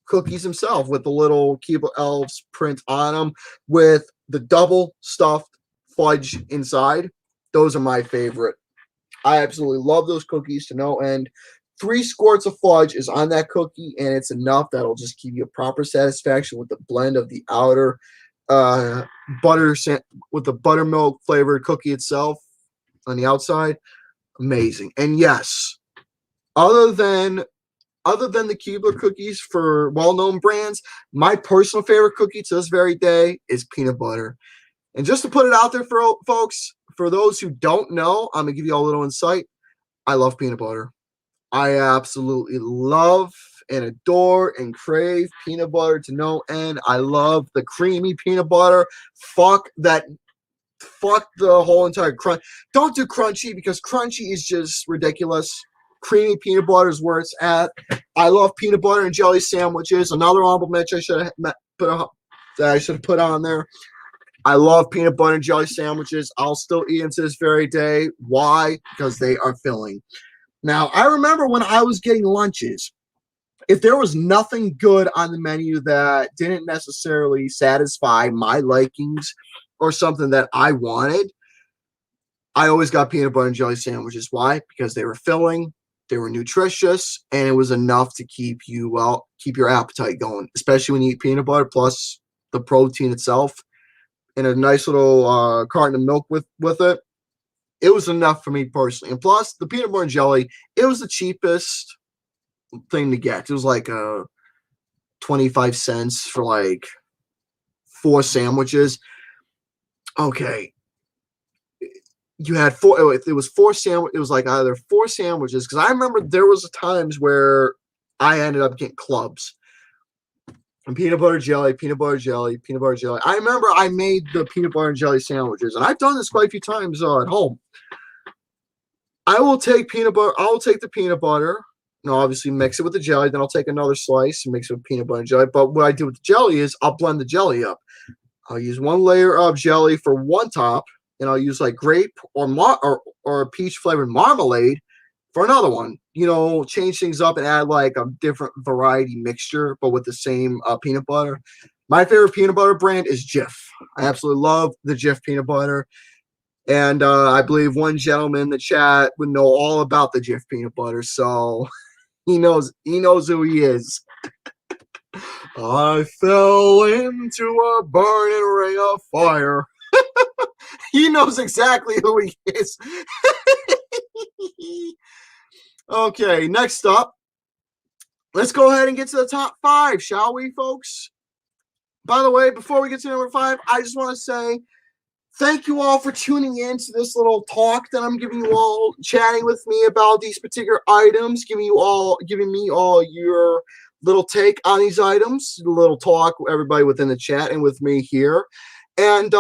cookies himself with the little Keebler elves print on them with the double stuffed fudge inside. Those are my favorite. I absolutely love those cookies to no end. 3 squirts of fudge is on that cookie, and it's enough that'll just give you a proper satisfaction with the blend of the outer butter with the buttermilk flavored cookie itself on the outside. Amazing. And yes, other than the Keebler cookies for well-known brands, my personal favorite cookie to this very day is peanut butter. And just to put it out there for folks, for those who don't know, I'm going to give you all a little insight. I love peanut butter. I absolutely love and adore and crave peanut butter to no end. I love the creamy peanut butter. Fuck the whole entire crunch. Don't do crunchy because crunchy is just ridiculous. Creamy peanut butter is where it's at. I love peanut butter and jelly sandwiches. Another honorable mention I should have put on there. I love peanut butter and jelly sandwiches. I'll still eat them to this very day. Why? Because they are filling. Now, I remember when I was getting lunches, if there was nothing good on the menu that didn't necessarily satisfy my likings or something that I wanted, I always got peanut butter and jelly sandwiches. Why? Because they were filling, they were nutritious, and it was enough to keep your appetite going, especially when you eat peanut butter plus the protein itself and a nice little carton of milk with it. It was enough for me personally. And plus, the peanut butter and jelly, it was the cheapest thing to get. It was like 25 cents for like 4 sandwiches. Okay. You had 4, it was 4 sandwiches. It was like either 4 sandwiches. Because I remember there was times where I ended up getting clubs. And peanut butter jelly, peanut butter jelly, peanut butter jelly. I remember I made the peanut butter and jelly sandwiches, and I've done this quite a few times at home. I will take peanut butter. I'll take the peanut butter. No, obviously mix it with the jelly. Then I'll take another slice and mix it with peanut butter and jelly. But what I do with the jelly is I'll blend the jelly up. I'll use one layer of jelly for one top, and I'll use like grape or peach flavored marmalade for another one. You know, change things up and add like a different variety mixture, but with the same peanut butter. My favorite peanut butter brand is Jif. I absolutely love the Jif peanut butter. And I believe one gentleman in the chat would know all about the Jif peanut butter, so he knows who he is. I fell into a burning ring of fire. He knows exactly who he is. Okay, next up, let's go ahead and get to the top 5, shall we, folks? By the way, before we get to number 5, I just want to say thank you all for tuning in to this little talk that I'm giving you all, chatting with me about these particular items, giving me all your little take on these items, a little talk with everybody within the chat and with me here. And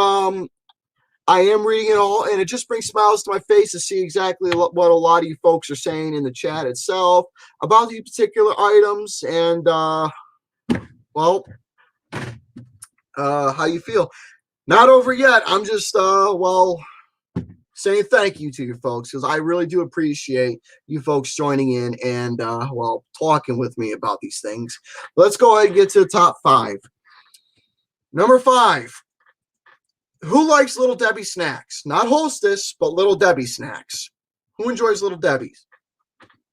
I am reading it all, and it just brings smiles to my face to see exactly what a lot of you folks are saying in the chat itself about these particular items and, well, how you feel. Not over yet. I'm just, saying thank you to you folks because I really do appreciate you folks joining in and, talking with me about these things. Let's go ahead and get to the top 5. Number 5. Who likes Little Debbie snacks? Not Hostess, but Little Debbie snacks. Who enjoys Little Debbie's?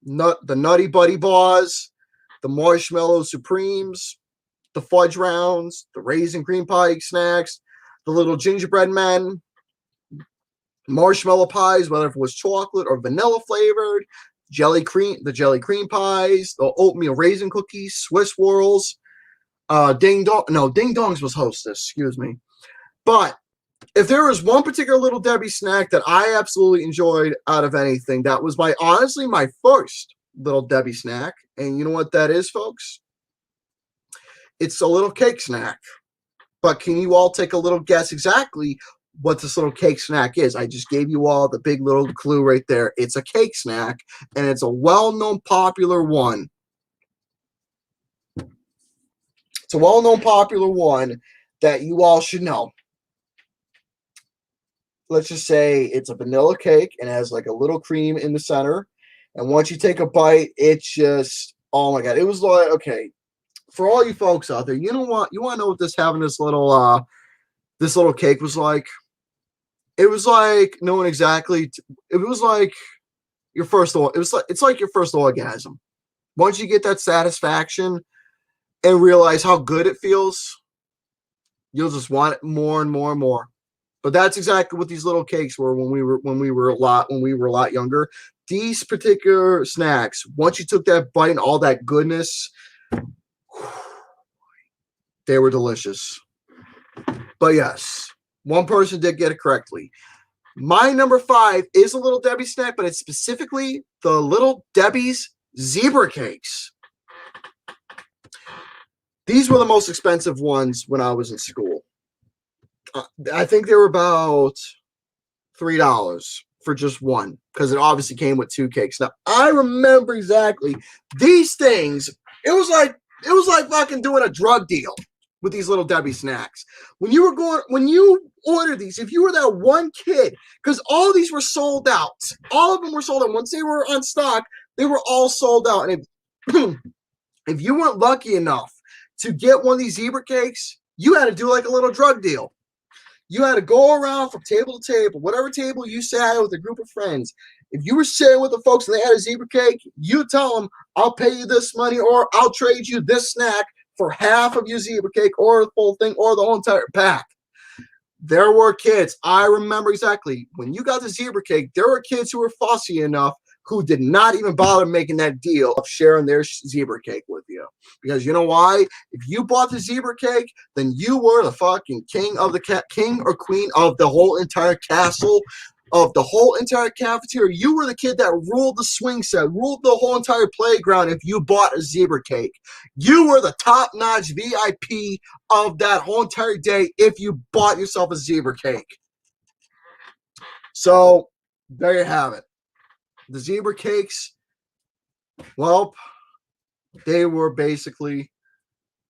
The Nutty Buddy Bars, the Marshmallow Supremes, the Fudge Rounds, the Raisin Cream Pie snacks, the Little Gingerbread Men, marshmallow pies, whether it was chocolate or vanilla flavored, the jelly cream pies, the oatmeal raisin cookies, Swiss Whirls, Ding Dongs was Hostess, excuse me. But if there was one particular Little Debbie snack that I absolutely enjoyed out of anything, that was honestly my first Little Debbie snack. And you know what that is, folks? It's a little cake snack. But can you all take a little guess exactly what this little cake snack is? I just gave you all the big little clue right there. It's a cake snack, and it's a well-known popular one. It's a well-known popular one that you all should know. Let's just say it's a vanilla cake and has like a little cream in the center. And once you take a bite, it's just, oh my God. It was like, okay, for all you folks out there, you know what? You want to know what this little cake was like? It was like knowing exactly. It was like your first. It's like your first orgasm. Once you get that satisfaction and realize how good it feels, you'll just want it more and more and more. But that's exactly what these little cakes were when we were a lot younger. These particular snacks, once you took that bite and all that goodness, they were delicious. But yes, one person did get it correctly. My number 5 is a Little Debbie snack, but it's specifically the Little Debbie's zebra cakes. These were the most expensive ones when I was in school. I think they were about $3 for just one because it obviously came with 2 cakes. Now I remember exactly these things. It was like fucking doing a drug deal with these Little Debbie snacks. When you ordered these, if you were that one kid, because all these were sold out. All of them were sold out. Once they were on stock, they were all sold out. And if you weren't lucky enough to get one of these zebra cakes, you had to do like a little drug deal. You had to go around from table to table, whatever table you sat at with a group of friends. If you were sitting with the folks and they had a zebra cake, you tell them, I'll pay you this money or I'll trade you this snack for half of your zebra cake or the full thing or the whole entire pack. There were kids. I remember exactly. When you got the zebra cake, there were kids who were fussy enough who did not even bother making that deal of sharing their zebra cake with you. Because you know why? If you bought the zebra cake, then you were the fucking king or queen of the whole entire castle of the whole entire cafeteria. You were the kid that ruled the swing set, ruled the whole entire playground if you bought a zebra cake. You were the top-notch VIP of that whole entire day if you bought yourself a zebra cake. So there you have it. The zebra cakes, well, they were basically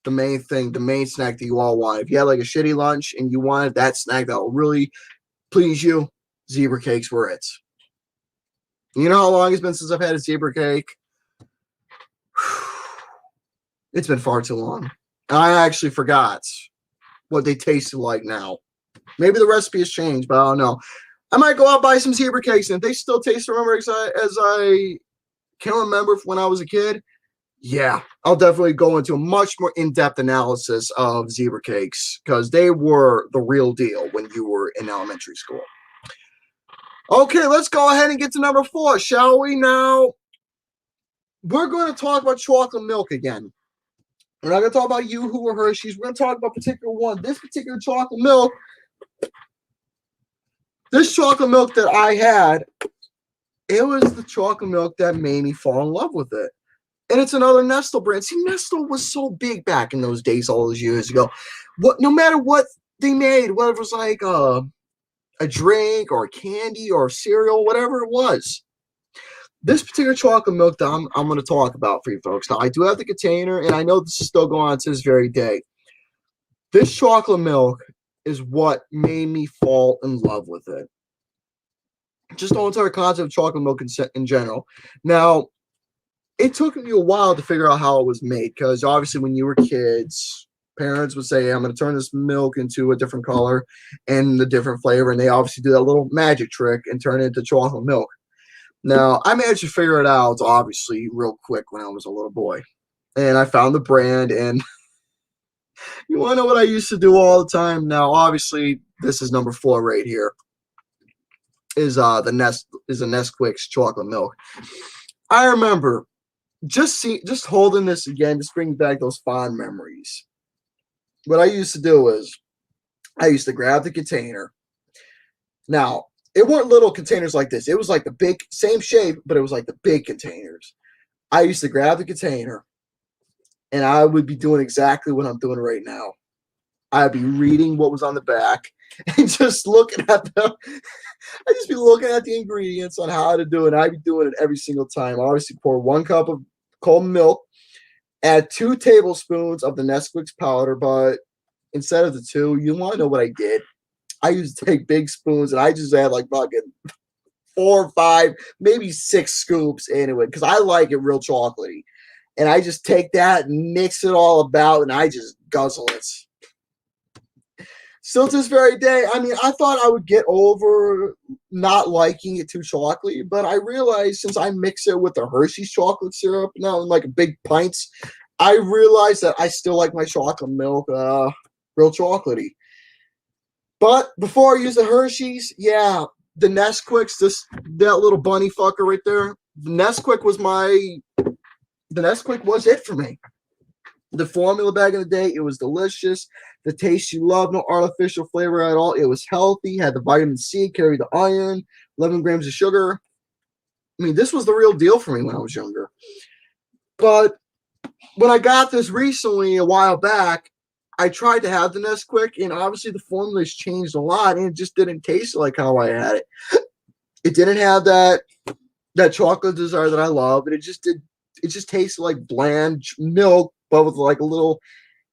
the main thing, the main snack that you all wanted. If you had like a shitty lunch and you wanted that snack that will really please you, zebra cakes were it. You know how long it's been since I've had a zebra cake? It's been far too long. I actually forgot what they tasted like now. Maybe the recipe has changed, but I don't know. I might go out and buy some zebra cakes, and if they still taste remember as I can remember when I was a kid, yeah, I'll definitely go into a much more in-depth analysis of zebra cakes because they were the real deal when you were in elementary school. Okay, let's go ahead and get to number 4, shall we? Now, we're going to talk about chocolate milk again. We're not going to talk about you who were Hershey's. We're going to talk about a particular one. This particular chocolate milk, this chocolate milk that I had, it was the chocolate milk that made me fall in love with it. And it's another Nestle brand. See, Nestle was so big back in those days, all those years ago. No matter what they made, whether it was like a drink or a candy or cereal, whatever it was, this particular chocolate milk that I'm going to talk about for you folks. Now, I do have the container, and I know this is still going on to this very day. This chocolate milk is what made me fall in love with it. Just the entire concept of chocolate milk in general. Now, it took me a while to figure out how it was made because obviously when you were kids, parents would say, I'm going to turn this milk into a different color and a different flavor. And they obviously do that little magic trick and turn it into chocolate milk. Now, I managed to figure it out, obviously, real quick when I was a little boy. And I found the brand. And you want to know what I used to do all the time? Now, obviously, this is number 4 right here. Is a Nesquik's chocolate milk. I remember just holding this again, just brings back those fond memories. What I used to do is I used to grab the container. Now, it weren't little containers like this. It was like the big, same shape, but it was like the big containers. I used to grab the container, and I would be doing exactly what I'm doing right now. I'd be reading what was on the back and just looking at the I'd just be looking at the ingredients on how to do it. I'd be doing it every single time. I obviously pour 1 cup of cold milk, add 2 tablespoons of the Nesquik's powder, but instead of the 2, you want to know what I did? I used to take big spoons, and I just had like fucking 4 or 5, maybe 6 scoops into it because I like it real chocolatey. And I just take that and mix it all about, and I just guzzle it. Still to this very day, I mean, I thought I would get over not liking it too chocolatey, but I realized since I mix it with the Hershey's chocolate syrup now in like big pints, I realized that I still like my chocolate milk real chocolatey. But before I use the Hershey's, yeah, the Nesquik's, that little bunny fucker right there, the Nesquik was it for me. The formula back in the day, it was delicious. The taste you love, no artificial flavor at all. It was healthy, had the vitamin C, carried the iron, 11 grams of sugar. I mean, this was the real deal for me when I was younger. But when I got this recently, a while back, I tried to have the Nesquik, and obviously the formula's changed a lot, and it just didn't taste like how I had it. It didn't have that chocolate desire that I love, and it just tasted like bland milk, but with like a little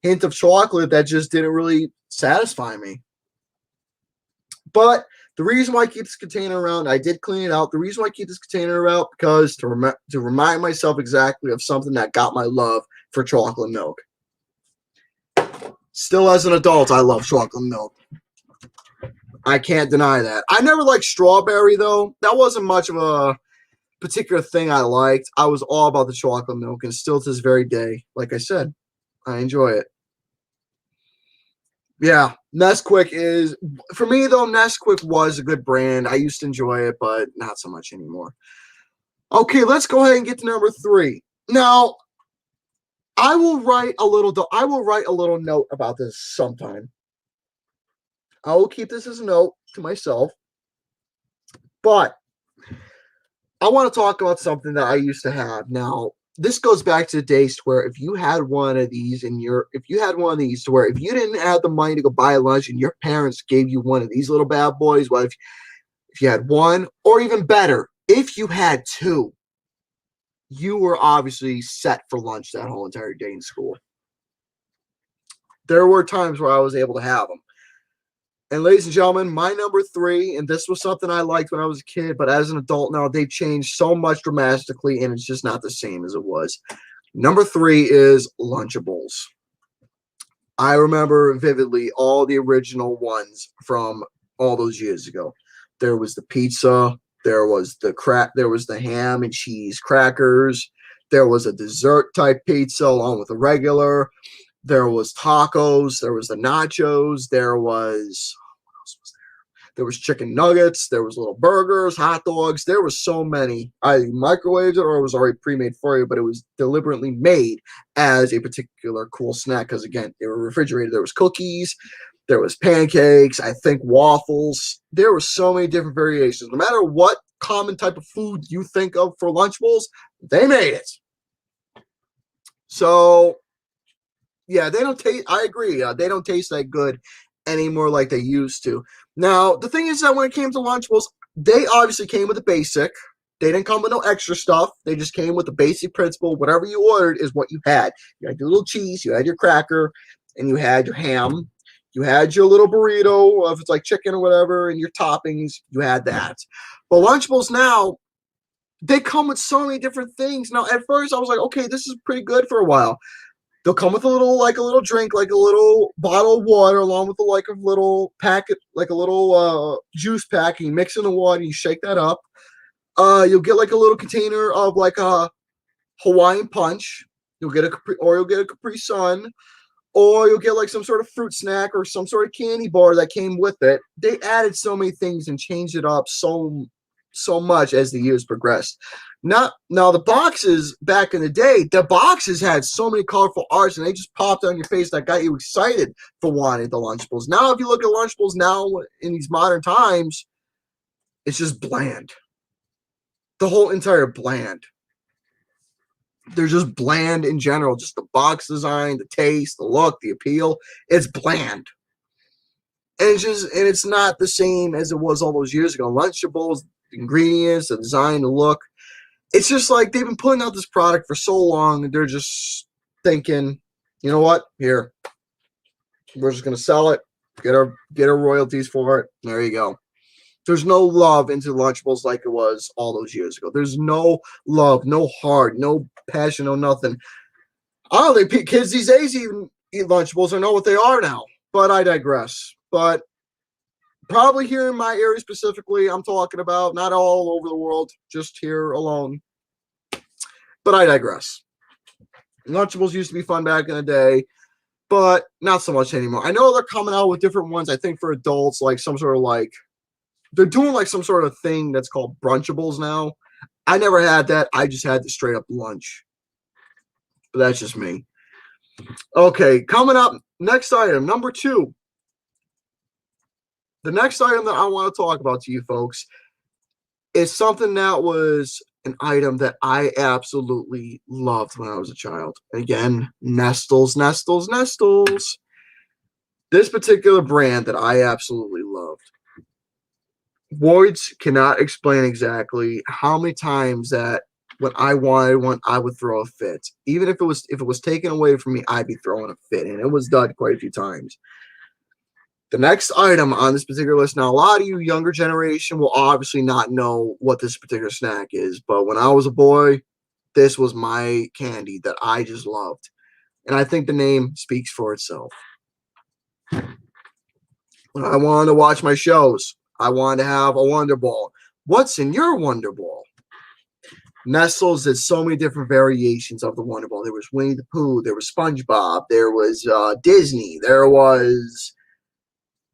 hint of chocolate that just didn't really satisfy me. But the reason why I keep this container around, I did clean it out. The reason why I keep this container around because to remind myself exactly of something that got my love for chocolate milk. Still, as an adult, I love chocolate milk. I can't deny that. I never liked strawberry, though. That wasn't much of a particular thing I liked. I was all about the chocolate milk, and still to this very day, like I said, I enjoy it. Yeah, Nesquik is, for me though, Nesquik was a good brand. I used to enjoy it, but not so much anymore. Okay, let's go ahead and get to number 3. Now, I will write a little note about this sometime. I will keep this as a note to myself. But I want to talk about something that I used to have. Now, this goes back to the days where if you had one of these to where if you didn't have the money to go buy lunch and your parents gave you one of these little bad boys, well, if you had one, or even better, if you had two, you were obviously set for lunch that whole entire day in school. There were times where I was able to have them. And ladies and gentlemen, my number three, and this was something I liked when I was a kid, but as an adult now, they've changed so much dramatically, and it's just not the same as it was. Number three is Lunchables. I remember vividly all the original ones from all those years ago. There was the pizza, there was the ham and cheese crackers, there was a dessert type pizza along with a regular. There was tacos. There was the nachos. There was chicken nuggets. There was little burgers, hot dogs. There was so many. I microwaved it or it was already pre-made for you, but it was deliberately made as a particular cool snack because, again, they were refrigerated. There was cookies. There was pancakes. I think waffles. There were so many different variations. No matter what common type of food you think of for Lunchables, they made it. So yeah, they don't taste. I agree. They don't taste that good anymore like they used to. Now, the thing is that when it came to Lunchables, they obviously came with the basic. They didn't come with no extra stuff. They just came with the basic principle. Whatever you ordered is what you had. You had your little cheese, you had your cracker, and you had your ham. You had your little burrito, if it's like chicken or whatever, and your toppings. You had that. But Lunchables now, they come with so many different things. Now, at first, I was like, okay, this is pretty good for a while. They'll come with a little drink, like a little bottle of water, along with a little packet, like a little juice pack. And you mix in the water, you shake that up. You'll get like a little container of like a Hawaiian punch. You'll get a Capri Sun, or you'll get like some sort of fruit snack or some sort of candy bar that came with it. They added so many things and changed it up so much as the years progressed. Now the boxes back in the day, the boxes had so many colorful arts and they just popped on your face that got you excited for wanting the Lunchables. Now, if you look at Lunchables now in these modern times, it's just bland. The whole entire bland. They're just bland in general. Just the box design, the taste, the look, the appeal. It's bland. And it's not the same as it was all those years ago. Lunchables, the ingredients, the design, the look. It's just like they've been putting out this product for so long, and they're just thinking, you know what? Here, we're just gonna sell it, get our royalties for it. There you go. There's no love into Lunchables like it was all those years ago. There's no love, no heart, no passion, no nothing. I don't think kids these days even eat Lunchables or know what they are now. But I digress. But probably here in my area specifically, I'm talking about, not all over the world, just here alone. But I digress. Lunchables used to be fun back in the day, but not so much anymore. I know they're coming out with different ones, I think, for adults, like some sort of like, they're doing like some sort of thing that's called Brunchables now. I never had that. I just had the straight up lunch. But that's just me. Okay, coming up, next item, number 2. The next item that I want to talk about to you folks is something that was an item that I absolutely loved when I was a child. Again, Nestles. This particular brand that I absolutely loved. Words cannot explain exactly how many times that when I wanted one, I would throw a fit. Even if it was taken away from me, I'd be throwing a fit, and it was done quite a few times. The next item on this particular list, now a lot of you younger generation will obviously not know what this particular snack is, but when I was a boy, this was my candy that I just loved. And I think the name speaks for itself. When I wanted to watch my shows, I wanted to have a Wonder Ball. What's in your Wonder Ball? Nestles did so many different variations of the Wonder Ball. There was Winnie the Pooh, there was SpongeBob, there was Disney, there was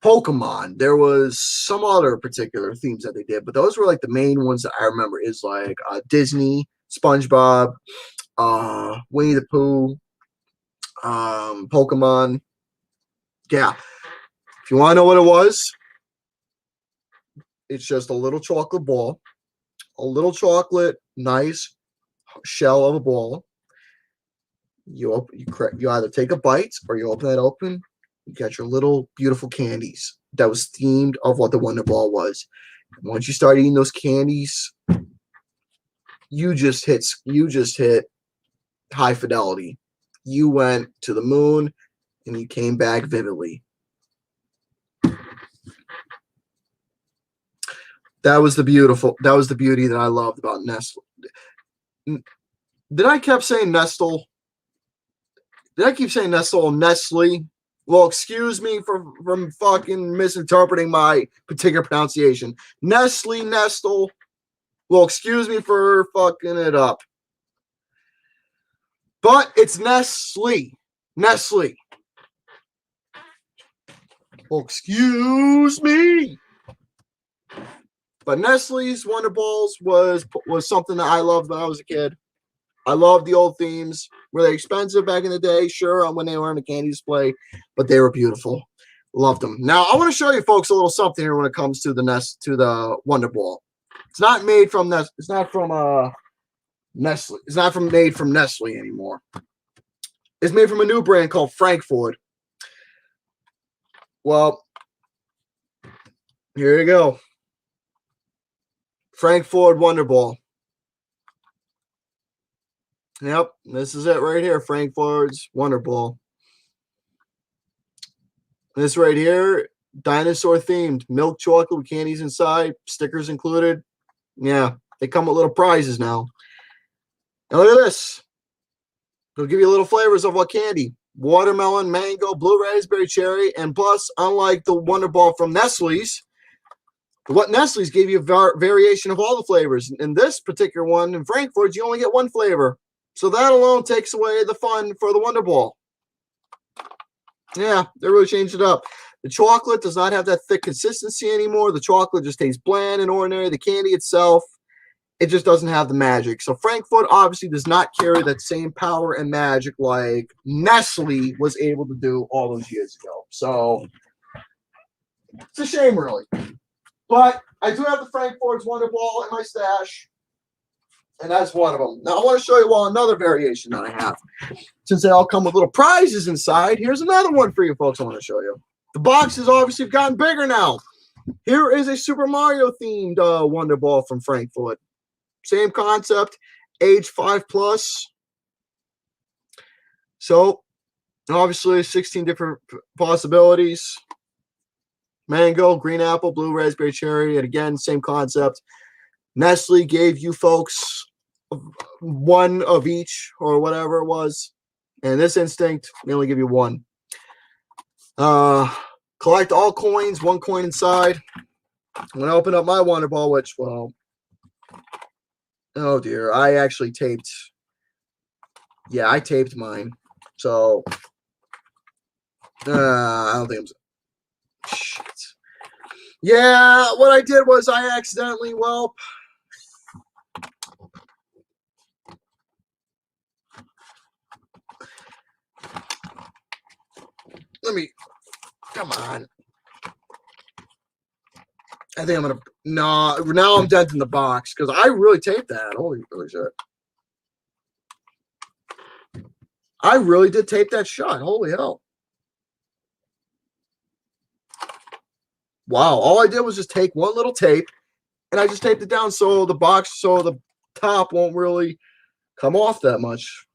Pokemon. There was some other particular themes that they did, but those were like the main ones that I remember is like Disney, SpongeBob, Winnie the Pooh, Pokemon. Yeah. If you want to know what it was, It's just a little chocolate ball, a little chocolate, nice shell of a ball. You either take a bite or you open it open. You got your little beautiful candies that was themed of what the Wonder Ball was. Once you start eating those candies, you just hit high fidelity. You went to the moon and you came back vividly. That was the beauty that I loved about Nestle. Did I keep saying Nestle? Did I keep saying Nestle and Nestle? Well, excuse me from fucking misinterpreting my particular pronunciation. Nestle. Well, excuse me for fucking it up. But it's Nestle. Well, excuse me. But Nestle's Wonder Balls was something that I loved when I was a kid. I loved the old themes. Were they expensive back in the day? Sure, when they were on the candy display, but they were beautiful. Loved them. Now I want to show you folks a little something here when it comes to the Wonder Ball. It's not made from Nestle. It's not from Nestle. It's not made from Nestle anymore. It's made from a new brand called Frankfurt. Well, here you go. Frankfurt Wonder Ball. Yep, this is it right here. Frankfurt's Wonder Ball. This right here, dinosaur themed, milk chocolate with candies inside, stickers included. Yeah, they come with little prizes now. And look at this. They'll give you little flavors of what candy. Watermelon, mango, blue raspberry, cherry, and plus, unlike the Wonder Ball from Nestle's, what Nestle's gave you a variation of all the flavors. In this particular one, in Frankfurt, you only get one flavor. So that alone takes away the fun for the Wonder Ball. Yeah, they really changed it up. The chocolate does not have that thick consistency anymore. The chocolate just tastes bland and ordinary. The candy itself, it just doesn't have the magic. So Frankfurt obviously does not carry that same power and magic like Nestle was able to do all those years ago. So it's a shame, really. But I do have the Frankfurt's Wonder Ball in my stash. And that's one of them. Now, I want to show you another variation that I have. Since they all come with little prizes inside, here's another one for you folks I want to show you. The boxes obviously have gotten bigger now. Here is a Super Mario-themed Wonder Ball from Frankfurt. Same concept, age 5+. So, obviously, 16 different possibilities. Mango, green apple, blue raspberry, cherry. And again, same concept. Nestle gave you folks one of each or whatever it was. And this instinct, we only give you one. Collect all coins, one coin inside. I'm going to open up my Wonder Ball, which, well, oh dear, I actually taped. Yeah, I taped mine. So, I don't think I'm. Shit. Yeah, what I did was I accidentally, well, let me, come on. I think I'm going to, no, now I'm denting the box because I really taped that. Holy shit. I really did tape that shut. Holy hell. Wow. All I did was just take one little tape and I just taped it down so the box, so the top won't really come off that much.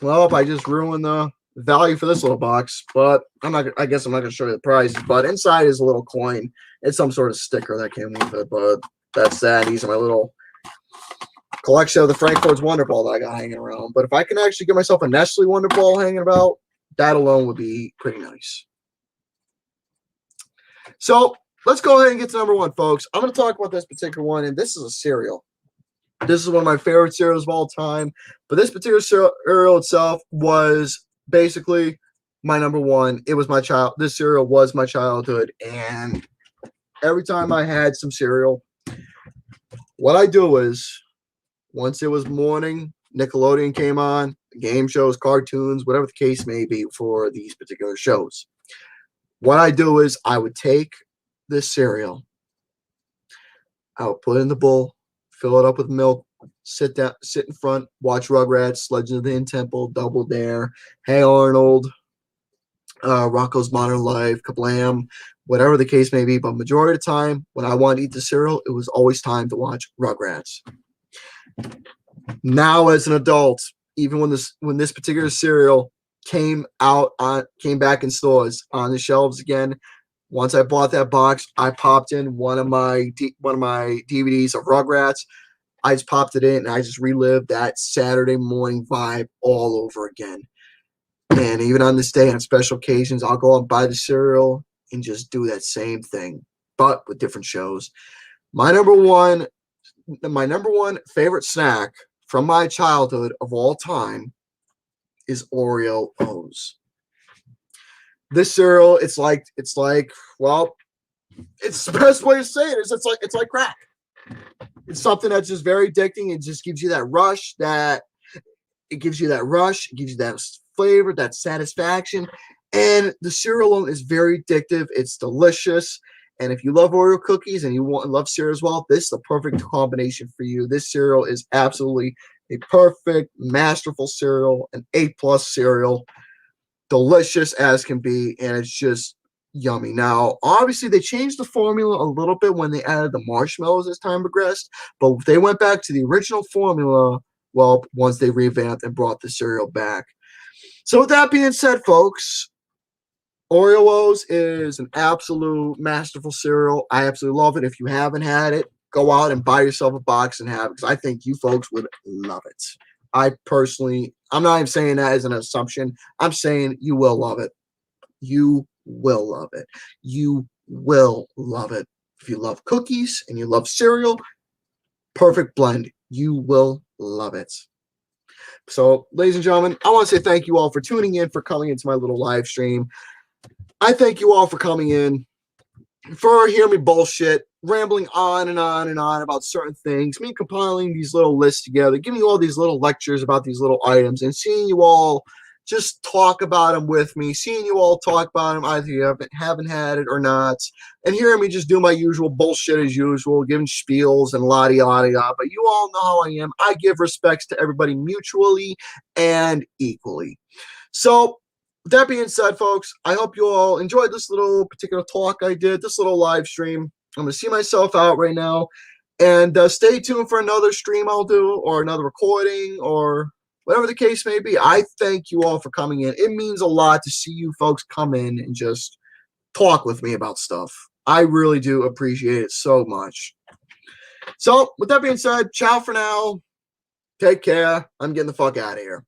Well, I just ruined the value for this little box, but I guess I'm not going to show you the price, but inside is a little coin. It's some sort of sticker that came with it, but that's that. These are my little collection of the Frankfurt's Wonder Ball that I got hanging around. But if I can actually get myself a Nestle Wonder Ball hanging about, that alone would be pretty nice. So let's go ahead and get to number one, folks. I'm going to talk about this particular one, and this is a cereal. This is one of my favorite cereals of all time. But this particular cereal itself was basically my number one. It was my child. This cereal was my childhood. And every time I had some cereal, what I do is, once it was morning, Nickelodeon came on, game shows, cartoons, whatever the case may be for these particular shows. What I do is I would take this cereal I would put it in the bowl, fill it up with milk, sit down, sit in front, watch Rugrats, Legend of the Hidden Temple, Double Dare, Hey Arnold, Rocco's Modern Life, Kablam, whatever the case may be. But majority of the time, when I wanted to eat the cereal, it was always time to watch Rugrats. Now, as an adult, even when this particular cereal came back in stores on the shelves again. Once I bought that box, I popped in one of my DVDs of Rugrats. I just popped it in and I just relived that Saturday morning vibe all over again. And even on this day, on special occasions, I'll go out and buy the cereal and just do that same thing, but with different shows. My number one favorite snack from my childhood of all time is Oreo O's. This cereal, it's like, well, it's the best way to say it is it's like crack. It's something that's just very addicting. It just gives you that rush, it gives you that flavor, that satisfaction. And the cereal is very addictive. It's delicious. And if you love Oreo cookies and you love cereal as well, this is the perfect combination for you. This cereal is absolutely a perfect, masterful cereal, an A+ cereal, delicious as can be, and it's just yummy. Now, obviously, they changed the formula a little bit when they added the marshmallows as time progressed, but they went back to the original formula, well, once they revamped and brought the cereal back. So with that being said, folks, Oreos is an absolute masterful cereal. I absolutely love it. If you haven't had it, go out and buy yourself a box and have it, because I think you folks would love it. I'm not even saying that as an assumption. I'm saying you will love it. You will love it. You will love it. If you love cookies and you love cereal, perfect blend. You will love it. So, ladies and gentlemen, I want to say thank you all for tuning in, for coming into my little live stream. I thank you all for coming in, for hearing me bullshit, rambling on and on and on about certain things, me compiling these little lists together, giving you all these little lectures about these little items, and seeing you all just talk about them with me, seeing you all talk about them, either you haven't had it or not, and hearing me just do my usual bullshit as usual, giving spiels and la-di-la-di-la, but you all know how I am. I give respects to everybody mutually and equally. So, with that being said, folks, I hope you all enjoyed this little particular talk I did, this little live stream. I'm going to see myself out right now. And stay tuned for another stream I'll do, or another recording, or whatever the case may be. I thank you all for coming in. It means a lot to see you folks come in and just talk with me about stuff. I really do appreciate it so much. So, with that being said, ciao for now. Take care. I'm getting the fuck out of here.